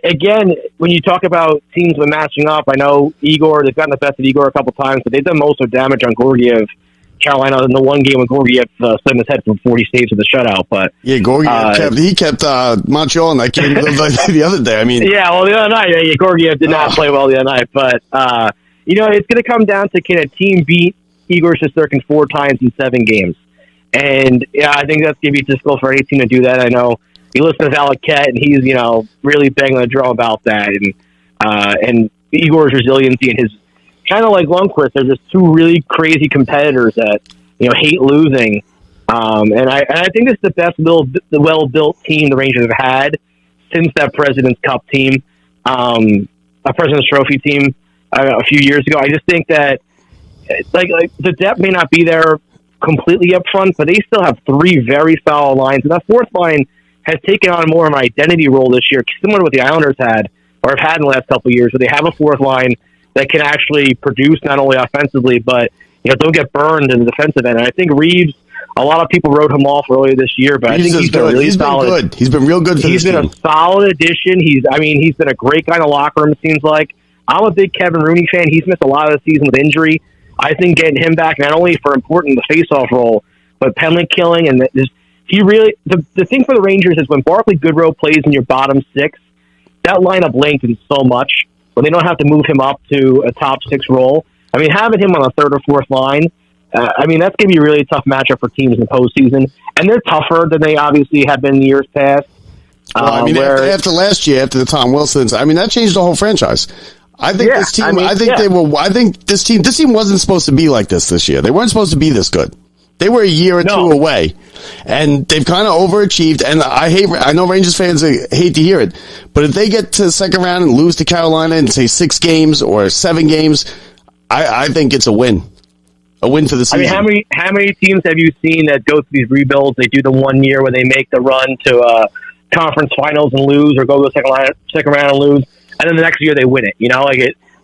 again, when you talk about teams with matching up, I know Igor, they've gotten the best of Igor a couple times, but they've done most of the damage on Gorgiev. Carolina in the one game when Gorgiev set his head for 40 saves with the shutout. But yeah, Gorgiev kept Montreal in that game the other day. The other night, Gorgiev did not play well the other night. But, it's going to come down to can a team beat Igor Shesterkin 4 times in 7 games. And, I think that's going to be difficult for any team to do that. I know you listen to Valaket, and he's, really banging the drum about that. And Igor's resiliency and his, kind of like Lundqvist, they're just 2 really crazy competitors that, hate losing. And I think this is the best well-built team the Rangers have had since that President's Cup team, a President's Trophy team a few years ago. I just think that like the depth may not be there completely up front, but they still have 3 very solid lines. And that 4th line has taken on more of an identity role this year, similar to what the Islanders had or have had in the last couple of years, where they have a 4th line that can actually produce not only offensively, but don't get burned in the defensive end. And I think Reeves, a lot of people wrote him off earlier this year, but I think he's been really solid. Good. He's been real good. He's been a solid addition. He's been a great guy in the locker room, it seems like. I'm a big Kevin Rooney fan. He's missed a lot of the season with injury. I think getting him back, not only for important the face-off role, but penalty killing. And the thing for the Rangers is when Barclay Goodrow plays in your bottom 6, that lineup lengthens so much when they don't have to move him up to a top 6 role. Having him on a 3rd or 4th line, that's going to be a really tough matchup for teams in the postseason. And they're tougher than they obviously have been in years past. After last year, after the Tom Wilsons, that changed the whole franchise. I think this team. I think this team wasn't supposed to be like this year. They weren't supposed to be this good. They were a year or two away, and they've kind of overachieved. And I know Rangers fans hate to hear it, but if they get to the second round and lose to Carolina in say 6 games or 7 games, I think it's a win. A win for the season. I mean, how many teams have you seen that go through these rebuilds? They do the 1 year where they make the run to conference finals and lose, or go to the second round and lose, and then the next year they win it. You know,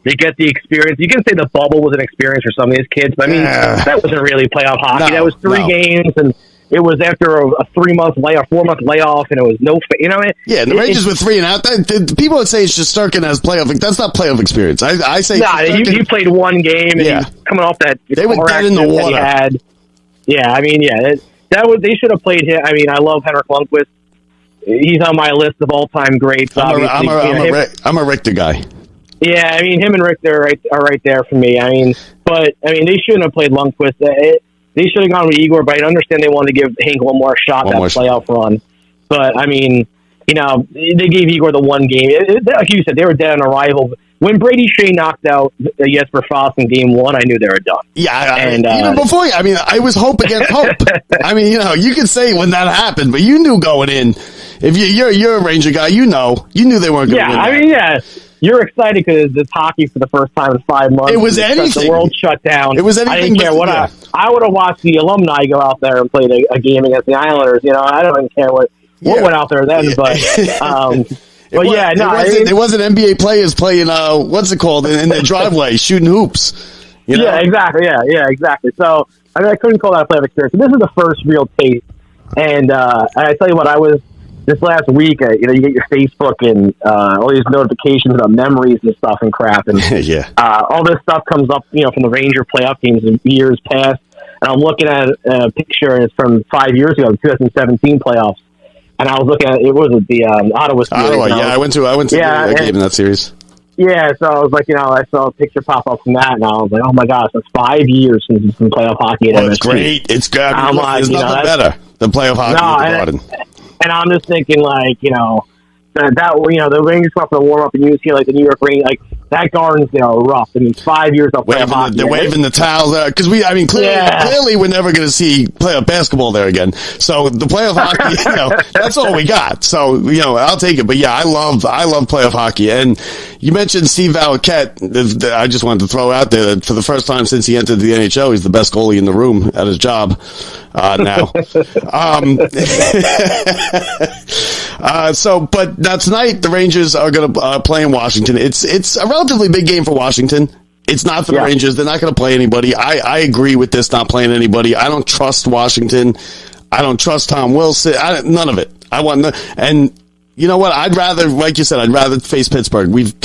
they get the experience. You can say the bubble was an experience for some of these kids, but I mean, that wasn't really playoff hockey. No, that was 3 games, and it was after a 3-month layoff, 4-month layoff, and it was Yeah, the Rangers were 3 and out. The people would say it's just Shesterkin as playoff. That's not playoff experience. I say you played 1 game, and he's coming off that. They were dead in the water. They should have played him. I mean, I love Henrik Lundqvist. He's on my list of all-time greats. I'm a Richter guy. Yeah, I mean, him and Richter are right there for me. I mean, they shouldn't have played Lundqvist. They should have gone with Igor, but I understand they wanted to give Hank one more shot that playoff run. But, I mean, you know, they gave Igor the 1 game. Like you said, they were dead on arrival. When Brady Shea knocked out Jesper Frost in game 1, I knew they were done. Yeah, even before, I mean, I was hope against hope. I mean, you know, you could say when that happened, but you knew going in. If you're a Ranger guy, you knew they weren't going to win. Yeah, I mean, you're excited because it's hockey for the first time in 5 months. It was anything. The world shut down. It was anything. I didn't care what I would have watched the alumni go out there and play a game against the Islanders. You know, I don't even care what went out there then. But There wasn't NBA players playing what's it called in their driveway shooting hoops. You know? Yeah, exactly. Yeah, exactly. So I mean, I couldn't call that a playoff experience. But this is the first real taste. And I tell you what, I was. This last week, you get your Facebook and all these notifications about memories and stuff and crap, and all this stuff comes up, from the Ranger playoff games in years past. And I'm looking at a picture, and it's from 5 years ago, the 2017 playoffs. And I was looking at the Ottawa series. I went to a game in that series. Yeah, so I was like, I saw a picture pop up from that, and I was like, oh my gosh, that's 5 years since it's been playoff hockey at MSG. It's great. It's good. There's nothing better than playoff hockey at the Garden. And I'm just thinking, the Rangers come up for the warm up, and you see the New York Rangers, that Garden's rough. I mean, 5 years of playoff hockey. They're waving the towels because clearly we're never going to see playoff basketball there again. So the playoff hockey, that's all we got. So I'll take it. But yeah, I love playoff hockey. And you mentioned Steve Valiquette. I just wanted to throw out there that for the first time since he entered the NHL, he's the best goalie in the room at his job now. But now tonight the Rangers are going to play in Washington. It's a relatively big game for Washington. It's not for the Rangers. They're not going to play anybody. I agree with this, not playing anybody. I don't trust Washington. I don't trust Tom Wilson. None of it. And you know what? I'd rather, like you said, face Pittsburgh. We've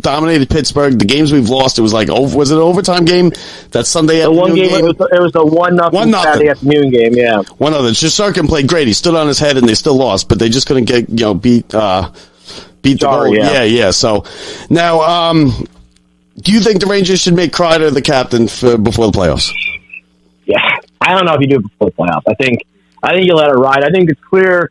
dominated Pittsburgh. The games we've lost, it was was it an overtime game? That Sunday afternoon game? It was a 1-0 Saturday afternoon game, yeah. 1-0. Shesterkin played great. He stood on his head and they still lost, but they just couldn't get, beat the goal. Yeah. So now, do you think the Rangers should make Kreider the captain before the playoffs? Yeah. I don't know if you do it before the playoffs. I think you let it ride. I think it's clear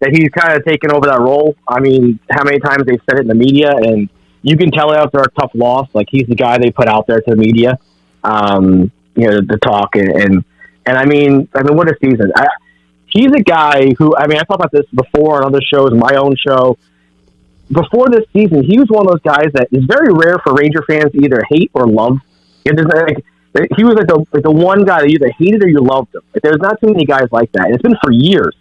that he's kind of taken over that role. I mean, how many times they've said it in the media, and you can tell after a tough loss, he's the guy they put out there to the media, to talk. And I mean, what a season. He's a guy who, I talked about this before on other shows, my own show. Before this season, he was one of those guys that is very rare for Ranger fans to either hate or love. He was the one guy that you either hated or you loved him. There's not too many guys like that. And it's been for years.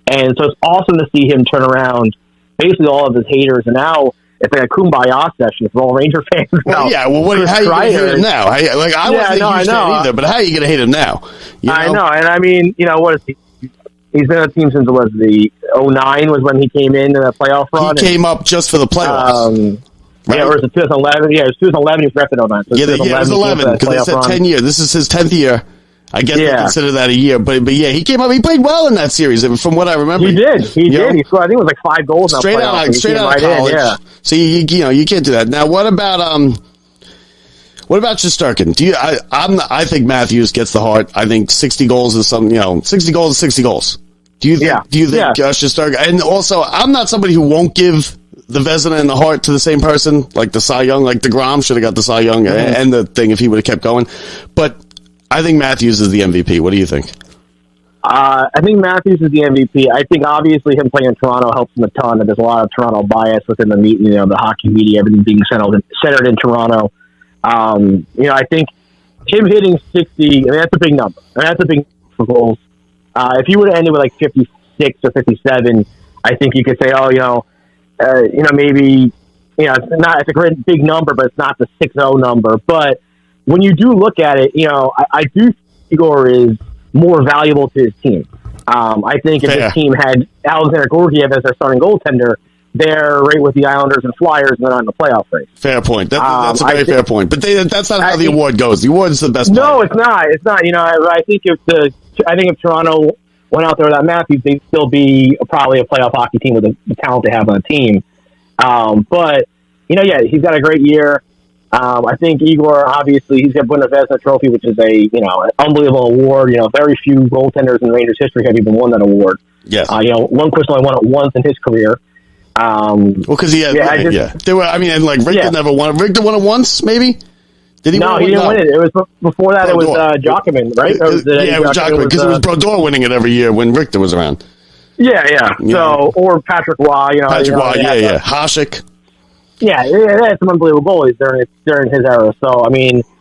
And so it's awesome to see him turn around basically all of his haters. And now it's like a kumbaya session for all Ranger fans. How are you going to hate him now? I wasn't a huge fan either, but how are you going to hate him now? I know. And I mean, what is he? He's been on the team since it was the 2009 was when he came in the playoff run. He came up just for the playoffs. Right? Yeah, or was it 2011? Yeah, it was 2011 he was drafted 2009. So it was 11 because they said 10 years. This is his 10th year. I guess they consider that a year, but yeah, he came up. He played well in that series, from what I remember. He did. He scored. I think it was 5 goals. Straight out of college. So you can't do that. Now, what about Shesterkin? I think Matthews gets the heart. I think 60 goals is something. 60 goals is 60 goals. Do you think Shesterkin? And also, I'm not somebody who won't give the Vezina and the Hart to the same person, like the Cy Young, like DeGrom should have got the Cy Young and the thing if he would have kept going. But I think Matthews is the MVP. What do you think? I think Matthews is the MVP. I think obviously him playing in Toronto helps him a ton. There's a lot of Toronto bias within the hockey media, everything being centered in Toronto. I think him hitting 60, that's a big number. That's a big number for goals. If he would have ended with like 56 or 57, I think you could say, maybe, it's a great big number, but it's not the 6-0 number. But when you do look at it, I do think Igor is more valuable to his team. I think if his team had Alexander Georgiev as their starting goaltender, they're right with the Islanders and Flyers, and they're not in the playoff race. Fair point. That's a very fair point. But that's not how the award goes. The award is the best. No, it's not. It's not. I think if Toronto went out there without Matthews, they'd still be probably a playoff hockey team with the talent they have on the team. But he's got a great year. I think Igor, obviously, he's going to win the Vezina Trophy, which is an unbelievable award. Very few goaltenders in Rangers history have even won that award. Yes. Lundqvist only won it once in his career. Because he had, There were, Richter never won it. Richter won it once, maybe? Did he? No, he didn't win it. It was before that. Brodeur. It was Jockerman, right? It was Jockerman because it was Brodeur winning it every year when Richter was around. Yeah. So, or Patrick Waugh, Hasek. Yeah, that's some unbelievable goalies during his era. So,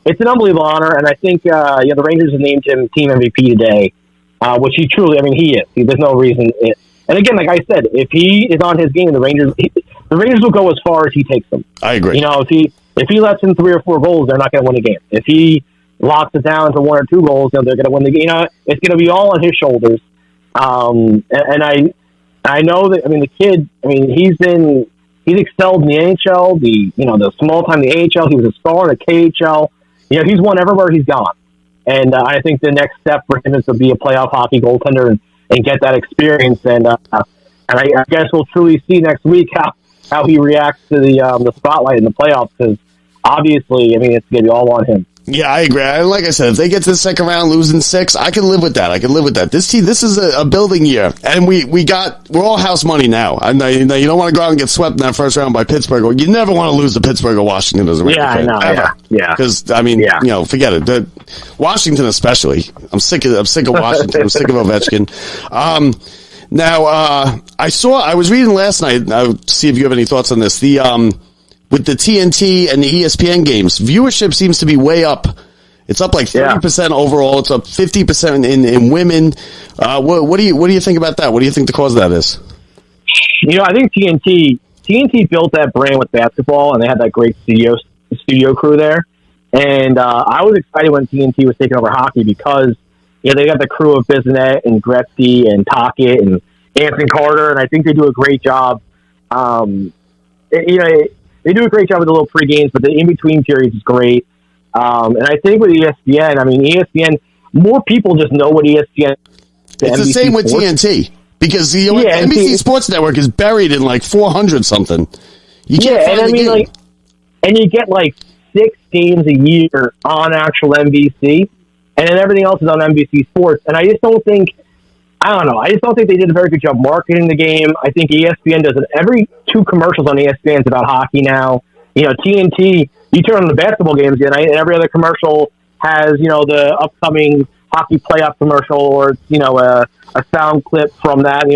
it's an unbelievable honor, and I think the Rangers have named him team MVP today, which he truly, he is. There's no reason. And again, like I said, if he is on his game, the Rangers will go as far as he takes them. I agree. If he lets in 3 or 4 goals, they're not going to win the game. If he locks it down to 1 or 2 goals, they're going to win the game. It's going to be all on his shoulders. And I know that. The kid. He's excelled in the NHL, the small time, the AHL. He was a star in the KHL. He's won everywhere he's gone. And I think the next step for him is to be a playoff hockey goaltender and get that experience. And I guess we'll truly see next week how he reacts to the spotlight in the playoffs, because obviously, it's going to be all on him. Yeah, I agree. Like I said, if they get to the second round losing 6, I can live with that. This team, this is a building year, and we're all house money now. I know you don't want to go out and get swept in that first round by Pittsburgh. You never want to lose to Pittsburgh or Washington as a Ranger fan. I know. Yeah. Because forget it. Washington especially. I'm sick of Washington. I'm sick of Ovechkin. Now, I was reading last night. I'll see if you have any thoughts on this. With the TNT and the ESPN games, viewership seems to be way up. It's up like 30% overall. It's up 50% in women. What do you think about that? What do you think the cause of that is? I think TNT built that brand with basketball, and they had that great studio crew there. And I was excited when TNT was taking over hockey because they got the crew of Bissonnette and Gretzky and Tocchet and Anthony Carter, and I think they do a great job. They do a great job with the little pre-games, but the in-between periods is great. And I think with ESPN, ESPN, more people just know what ESPN is. It's NBC the same with TNT, because the NBC Sports Network is buried in like 400-something. You can't find the game. And you get like 6 games a year on actual NBC, and then everything else is on NBC Sports. And I just don't think they did a very good job marketing the game. I think ESPN does it. Every 2 commercials on ESPN is about hockey now. TNT, you turn on the basketball games and every other commercial has, the upcoming hockey playoff commercial, or it's, a sound clip from that.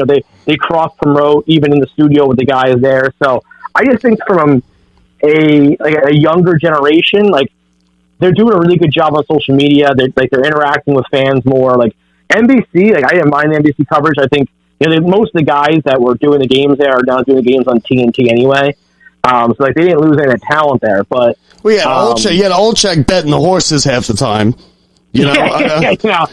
They cross promote even in the studio with the guys there. So I just think from a younger generation, like, they're doing a really good job on social media. They're interacting with fans more. Like, NBC, I didn't mind the NBC coverage. I think most of the guys that were doing the games there are now doing the games on TNT anyway. So they didn't lose any of the talent there. But you had Olczyk betting the horses half the time. He's like, I'm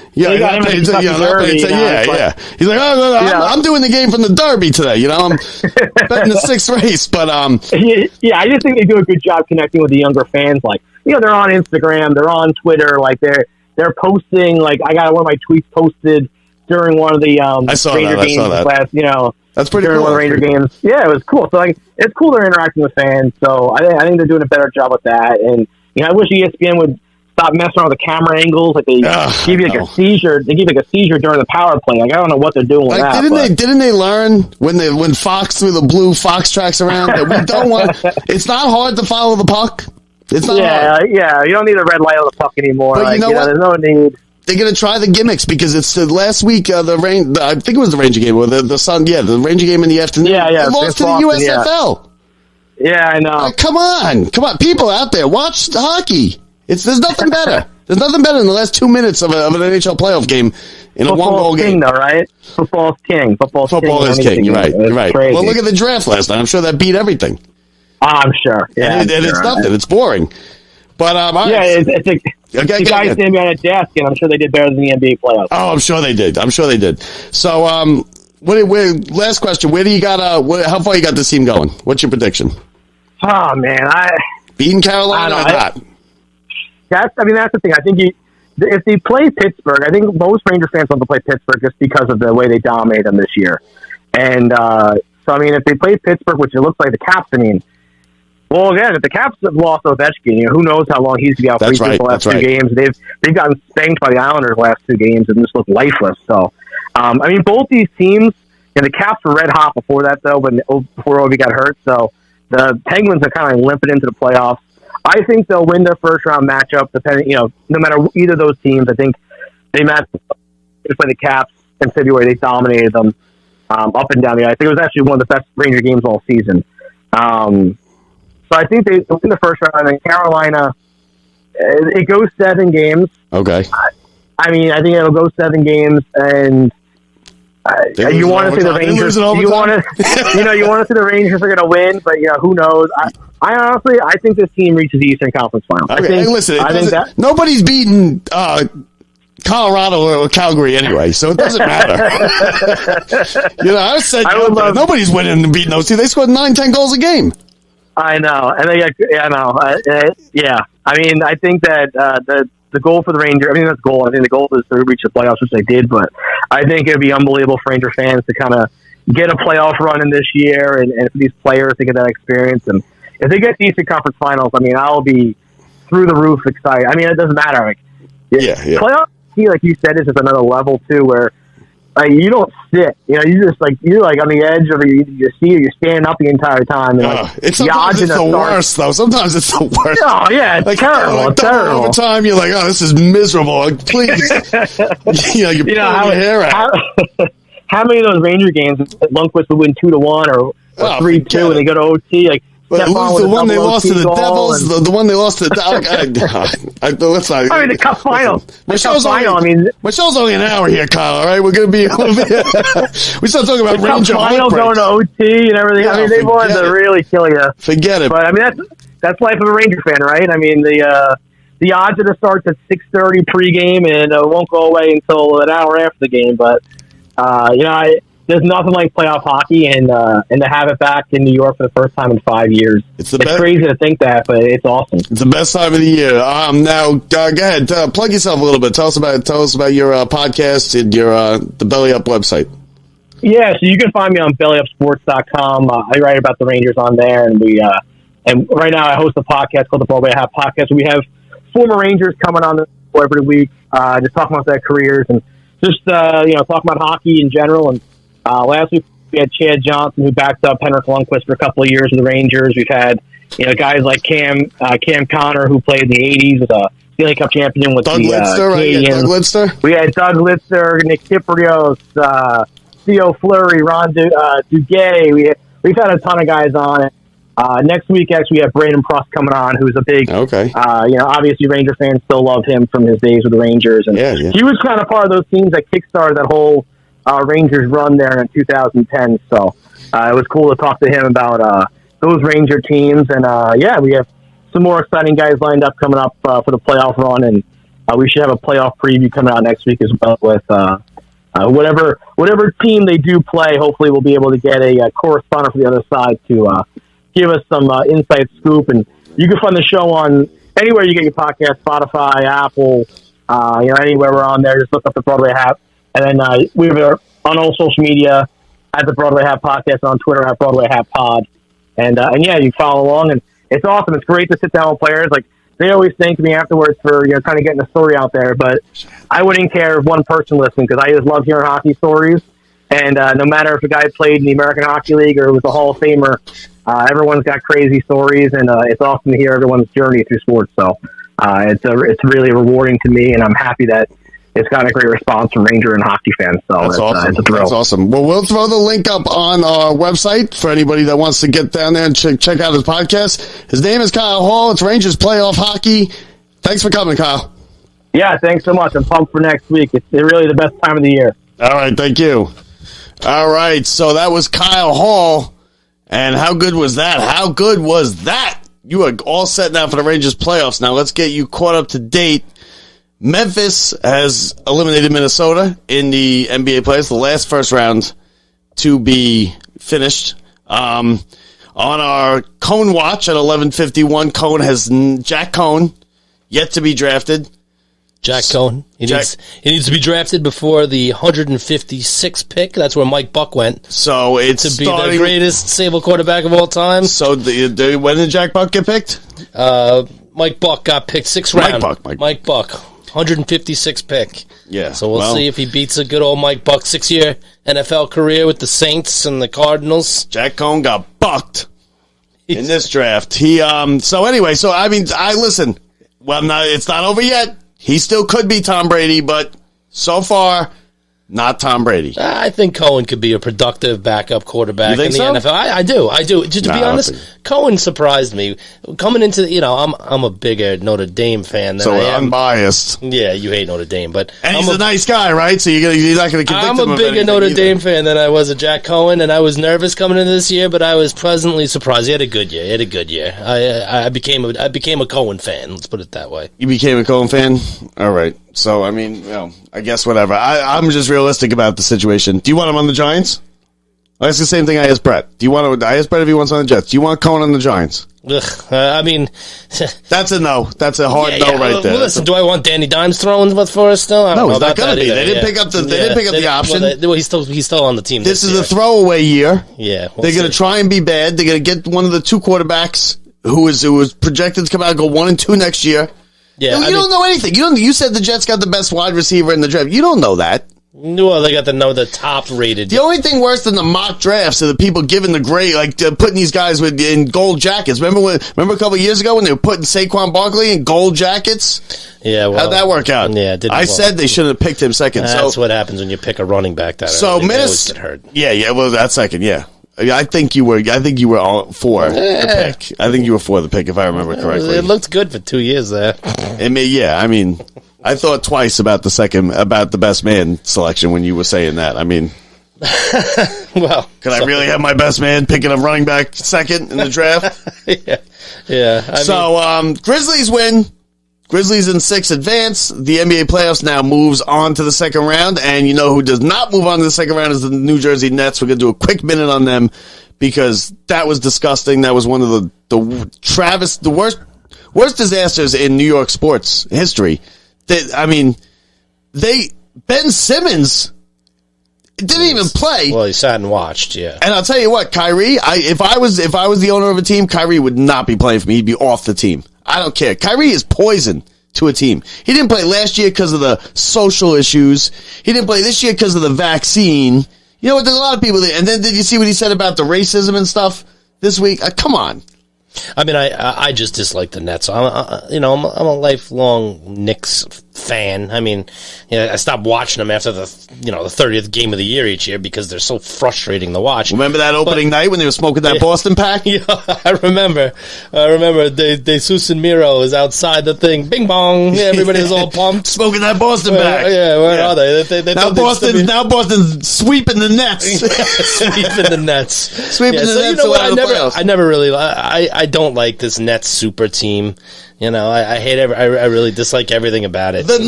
doing the game from the Derby today. I'm betting the 6th race. But I just think they do a good job connecting with the younger fans. Like, they're on Instagram, they're on Twitter, like they're posting, like, I got one of my tweets posted during one of the Ranger games last, that's pretty during cool. one of the Ranger games. Yeah, it was cool. So, it's cool they're interacting with fans. So I think they're doing a better job with that. And, I wish ESPN would stop messing around with the camera angles. Like they give you like a seizure. They give you like a seizure during the power play. Like I don't know what they're doing with that. Didn't they learn when Fox threw the blue Fox tracks around that we don't want? It's not hard to follow the puck. It's not hard. Yeah. You don't need a red light on the puck anymore. But you know what? There's no need. They're going to try the gimmicks because it's the last week, I think it was the Ranger game, or the Sun, the Ranger game in the afternoon. Yeah. They lost to the USFL. Yeah, I know. Come on. People out there, watch hockey. There's nothing better. There's nothing better than the last 2 minutes of an NHL playoff game in a one-goal game. King, though, right? Football's king. Football is king. You're right. Crazy. Well, look at the draft last night. I'm sure that beat everything. I'm sure. Yeah, and it's nothing. It's boring. But it's like the guys standing behind a desk, and I'm sure they did better than the NBA playoffs. Oh, I'm sure they did. So, last question. Where do you got? How far you got this team going? What's your prediction? Oh man, beating Carolina or not? That's the thing. I think if they play Pittsburgh, I think most Ranger fans want to play Pittsburgh just because of the way they dominated them this year. And so, I mean, if they play Pittsburgh, which it looks like the Caps, well, again, if the Caps have lost Ovechkin, who knows how long he's going to be out for the last two games. They've gotten spanked by the Islanders the last 2 games and just look lifeless. So, both these teams, and the Caps were red hot before that, though, before Ovi got hurt. So the Penguins are kind of limping into the playoffs. I think they'll win their first-round matchup, depending, no matter either of those teams. I think they matched just by the Caps in February. They dominated them up and down the ice. I think it was actually one of the best Ranger games all season. So I think they win the first round. And Carolina, it goes 7 games. Okay. I think it'll go 7 games, and you want to see the Rangers. You want to see the Rangers are going to win, but who knows? I honestly, I think this team reaches the Eastern Conference Finals. Okay, I think nobody's beaten Colorado or Calgary anyway, so it doesn't matter. Nobody's winning and beating those two. They scored 9-10 goals a game. I know, and I think that the goal for the Rangers. That's the goal. I think the goal is to reach the playoffs, which they did. But I think it'd be unbelievable for Ranger fans to kind of get a playoff run in this year, and for these players to get that experience. And if they get the Eastern Conference Finals, I'll be through the roof excited. It doesn't matter. Playoff, like you said, is just another level too, where you don't sit. You're on the edge of your seat. You're standing up the entire time. And, sometimes it's the worst, though. Sometimes it's the worst. Oh yeah, it's terrible. It's terrible. Over time, you're like, this is miserable. Please, you're pulling your hair out. How many of those Ranger games Lundqvist would win 2-1 or 3-2, and they go to OT? The one they lost to the Devils, the one they lost to the let's not. The Cup final. My show's only an hour here, Kyle. All right, we're going to be. We start talking about Ranger final going to OT and everything. They wanted to really kill you. Forget it. But that's life of a Ranger fan, right? The odds of it starts at 6:30 pregame and it won't go away until an hour after the game. But there's nothing like playoff hockey, and to have it back in New York for the first time in 5 years. It's crazy to think that, but it's awesome. It's the best time of the year. Now, go ahead, plug yourself a little bit. Tell us about your podcast and your the Belly Up website. Yeah, so you can find me on bellyupsports.com. I write about the Rangers on there, and and right now I host a podcast called the Broadway Hat Podcast. We have former Rangers coming on the show every week, just talking about their careers and just talking about hockey in general. And last week we had Chad Johnson, who backed up Henrik Lundqvist for a couple of years with the Rangers. We've had guys like Cam Connor, who played in the '80s with a Stanley Cup champion with Doug the Lidster, Canadiens. Doug Lidster. We had Doug Lidster, Nick Kyprios, Theo Fleury, Ron Duguay. We've had a ton of guys on it. Next week, actually, we have Braden Prust coming on, who's a big, obviously Ranger fans still love him from his days with the Rangers. And he was kind of part of those teams that kickstarted that whole Rangers run there in 2010. So it was cool to talk to him about those Ranger teams. And we have some more exciting guys lined up coming up for the playoff run. And we should have a playoff preview coming out next week as well with whatever team they do play. Hopefully we'll be able to get a correspondent for the other side to give us some inside scoop. And you can find the show on anywhere you get your podcast, Spotify, Apple, anywhere we're on there. Just look up the Broadway Hat. And then we are on all social media at the Broadway Hat Podcast, on Twitter at Broadway Hat Pod. And you follow along. And it's awesome. It's great to sit down with players. Like, they always thank me afterwards for kind of getting the story out there. But I wouldn't care if one person listened because I just love hearing hockey stories. And no matter if a guy played in the American Hockey League or was a Hall of Famer, everyone's got crazy stories, and it's awesome to hear everyone's journey through sports. So it's really rewarding to me, and I'm happy that it's got a great response from Ranger and hockey fans. So that's awesome. It's a thrill. That's awesome. Well, we'll throw the link up on our website for anybody that wants to get down there and check out his podcast. His name is Kyle Hall. It's Rangers Playoff Hockey. Thanks for coming, Kyle. Yeah, thanks so much. I'm pumped for next week. It's really the best time of the year. All right, thank you. All right, so that was Kyle Hall. And how good was that? How good was that? You are all set now for the Rangers playoffs. Now let's get you caught up to date. Memphis has eliminated Minnesota in the NBA playoffs, the last first round to be finished. On our Cone watch at 11:51, Cone has Jack Cone yet to be drafted. Jack Cone. He needs to be drafted before the 156th pick. That's where Mike Buck went. So it's to be the greatest Sable quarterback of all time. So when did Jack Buck get picked? Mike Buck got picked 6th round. Mike Buck. 156 pick. Yeah. So we'll see if he beats a good old Mike Buck 6-year NFL career with the Saints and the Cardinals. Jack Cone got bucked in this draft. He I listen. Well, it's not over yet. He still could be Tom Brady, but so far, not Tom Brady. I think Cohen could be a productive backup quarterback in the NFL. I do. To be honest, Cohen surprised me coming into. I'm a bigger Notre Dame fan than I am. Unbiased. Yeah, you hate Notre Dame, but he's a nice guy, right? So you're not going to convict him. I'm a bigger Notre Dame fan than I was a Jack Cohen, and I was nervous coming into this year, but I was pleasantly surprised. He had a good year. I became a Cohen fan. Let's put it that way. You became a Cohen fan? All right. So, I guess whatever. I'm just realistic about the situation. Do you want him on the Giants? That's the same thing I asked Brett. I asked Brett if he wants on the Jets. Do you want Cohen on the Giants? That's a no. That's a hard no right there. Well, listen, do I want Danny Dimes throwing for us still? I don't know he's not going to be. They didn't pick up the option. He's still on the team. This is a throwaway year. Yeah, they're going to try and be bad. They're going to get one of the two quarterbacks who was projected to come out and go 1 and 2 next year. Yeah, you don't know anything. You said the Jets got the best wide receiver in the draft. You don't know that. Well, they got the top rated. The only thing worse than the mock drafts are the people giving the grade, putting these guys in gold jackets. Remember a couple of years ago when they were putting Saquon Barkley in gold jackets? Yeah, well, how'd that work out? Yeah, I said they shouldn't have picked him second. That's what happens when you pick a running back that early. They always get hurt. Yeah, well, that's second, yeah. I think you were all for the pick. I think you were for the pick, if I remember correctly. It looked good for 2 years there. I thought twice about the best man selection when you were saying that. Well, could I really have my best man picking a running back second in the draft? yeah. Grizzlies win. Grizzlies in 6 advance. The NBA playoffs now moves on to the second round, and you know who does not move on to the second round is the New Jersey Nets. We're going to do a quick minute on them because that was disgusting. That was one of the worst disasters in New York sports history. Ben Simmons didn't even play. Well, he sat and watched, yeah. And I'll tell you what, Kyrie, if I was the owner of a team, Kyrie would not be playing for me. He'd be off the team. I don't care. Kyrie is poison to a team. He didn't play last year because of the social issues. He didn't play this year because of the vaccine. You know what? There's a lot of people there. And then did you see what he said about the racism and stuff this week? Come on. I just dislike the Nets. I'm a lifelong Knicks fan. I stopped watching them after the 30th game of the year each year because they're so frustrating to watch. Remember that opening night when they were smoking that Boston pack? Yeah, I remember. De Susan Miro is outside the thing. Bing bong. Yeah, everybody was all pumped. Smoking that Boston pack. Where are they? Now Boston's sweeping the Nets. Sweeping the Nets. Sweeping the Nets. I never really. I don't like this Nets super team. I hate I really dislike everything about it. The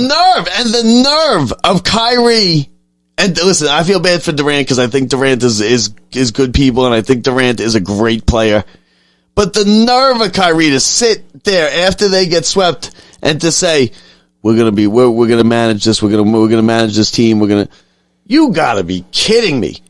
nerve of Kyrie. And listen, I feel bad for Durant because I think Durant is good people, and I think Durant is a great player. But the nerve of Kyrie to sit there after they get swept and to say, we're gonna manage this, we're gonna manage this team, you gotta be kidding me.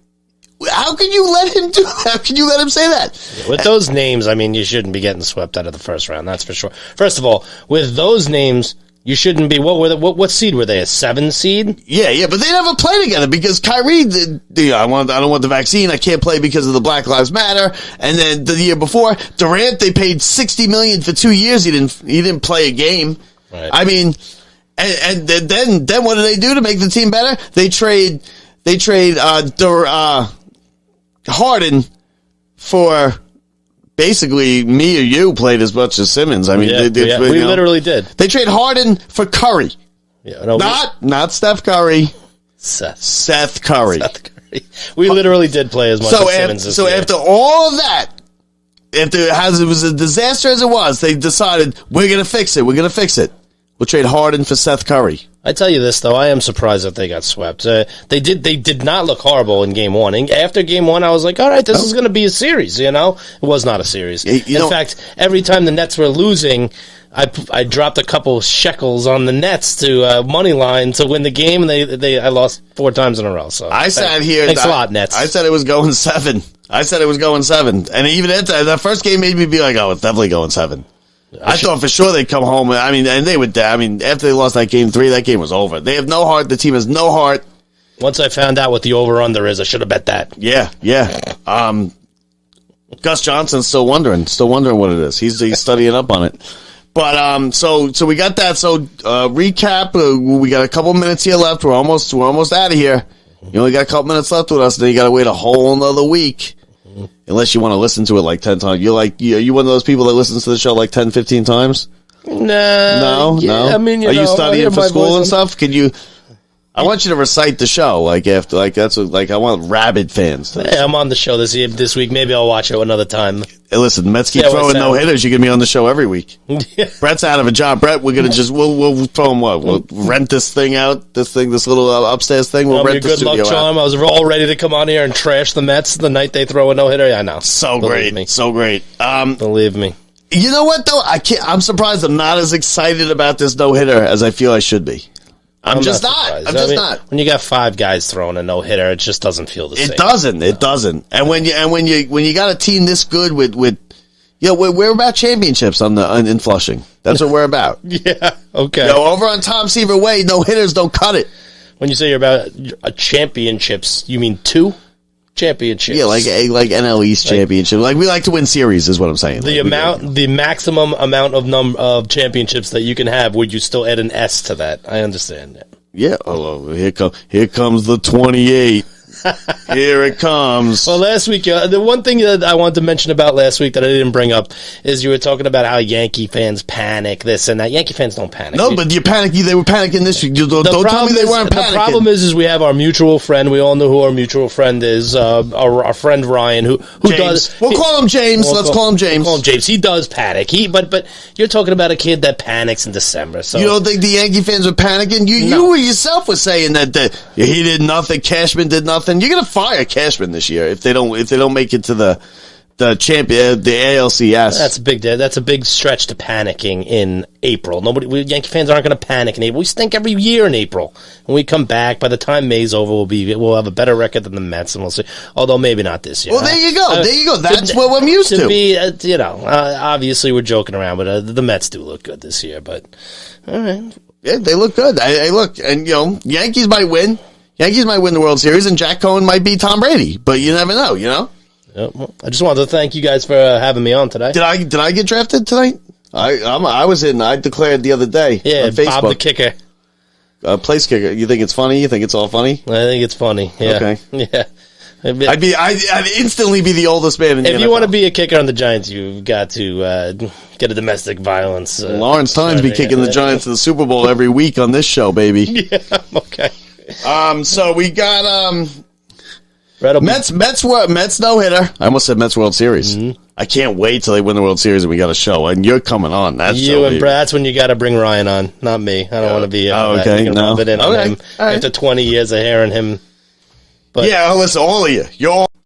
How can you let him do that? How can you let him say that? With those names, I mean, you shouldn't be getting swept out of the first round. That's for sure. First of all, with those names, you shouldn't be. What seed were they? A 7 seed? Yeah, but they never play together because Kyrie, I don't want the vaccine. I can't play because of the Black Lives Matter. And then the year before, Durant, they paid $60 million for 2 years. He didn't play a game. Right. I mean, and then what do they do to make the team better? They trade Harden for basically me or you played as much as Simmons. I mean, we literally did. They trade Harden for Curry. Yeah, no, not Steph Curry. Seth Curry. We literally did play as much as Simmons this year. After all of that, it was a disaster as it was, they decided we're going to fix it. We'll trade Harden for Seth Curry. I tell you this, though, I am surprised that they got swept. They did not look horrible in Game 1. And after Game 1, I was like, all right, this is going to be a series, you know? It was not a series. In fact, every time the Nets were losing, I dropped a couple shekels on the Nets to money line to win the game, and I lost 4 times in a row. So I sat here. Thanks a lot, Nets. I said it was going 7. And even that first game made me be like, oh, it's definitely going 7. I thought for sure they'd come home. I mean, and they would. I mean, after they lost that game 3, that game was over. They have no heart. The team has no heart. Once I found out what the over/under is, I should have bet that. Yeah. Gus Johnson's still wondering what it is. He's studying up on it. But so we got that. So recap. We got a couple minutes here left. We're almost out of here. You only got a couple minutes left with us. Then you got to wait a whole another week. Unless you want to listen to it like 10 times. Are you one of those people that listens to the show like 10, 15 times? No. I mean, are you studying for school and stuff? I want you to recite the show I want rabid fans. I'm on the show this week. Maybe I'll watch it another time. Hey, listen, Mets keep throwing no hitters. You're gonna be on the show every week. Brett's out of a job. Brett, we're gonna we'll throw him what? We'll rent this thing out. This little upstairs thing. We'll rent the studio out. Good luck, Charm. I was all ready to come on here and trash the Mets the night they throw a no hitter. Yeah, I know. So great. Believe me. You know what though? I'm surprised I'm not as excited about this no hitter as I feel I should be. I'm just not. When you got 5 guys throwing a no hitter, it just doesn't feel the same. It doesn't. And when you got a team this good with we're about championships in Flushing. That's what we're about. Yeah. Okay. Over on Tom Seaver Way, no hitters don't cut it. When you say you're about championships, you mean 2 championships? Yeah, like NL East championship. Like we like to win series, is what I'm saying. The maximum amount of championships that you can have, would you still add an S to that? I understand that. Yeah. Oh, here comes the 28. Here it comes. Well, last week, the one thing that I wanted to mention about last week that I didn't bring up is you were talking about how Yankee fans panic, this and that. Yankee fans don't panic. No, but you panic. They were panicking this week. Don't tell me they weren't panicking. The problem is we have our mutual friend. We all know who our mutual friend is. Our friend Ryan, who does. We'll call him James. Let's call him James. Call him James. He does panic. But you're talking about a kid that panics in December. So you don't think the Yankee fans are panicking? You yourself were saying that he did nothing. Cashman did nothing. You're gonna fire Cashman this year if they don't make it to the champion, the ALCS. That's a big stretch to panicking in April. Yankee fans aren't going to panic in April. We stink every year in April. When we come back, by the time May's over, we'll have a better record than the Mets, and we'll see. Although maybe not this year. Well, there you go. That's what I'm used to. Obviously we're joking around, but the Mets do look good this year. But all right, yeah, they look good. Yankees might win. Yankees might win the World Series, and Jack Cohen might beat Tom Brady, but you never know, Well, I just wanted to thank you guys for having me on today. Did I get drafted tonight? I was in. I declared the other day. Yeah, on Facebook. Bob the kicker. Place kicker. You think it's funny? You think it's all funny? I think it's funny. Yeah. Okay. Yeah. I'd instantly be the oldest man in the NFL. If you want to be a kicker on the Giants, you've got to get a domestic violence. Lawrence Tynes be kicking the Giants to the Super Bowl every week on this show, baby. Yeah. Okay. So we got Mets no hitter. I almost said Mets World Series. Mm-hmm. I can't wait till they win the World Series and we got a show. And you're coming on that show. And Brad, that's when you got to bring Ryan on, not me. I don't want to be. Okay, no. Rub it in on him. After 20 years of hearing him. But yeah, listen, all of you. You're all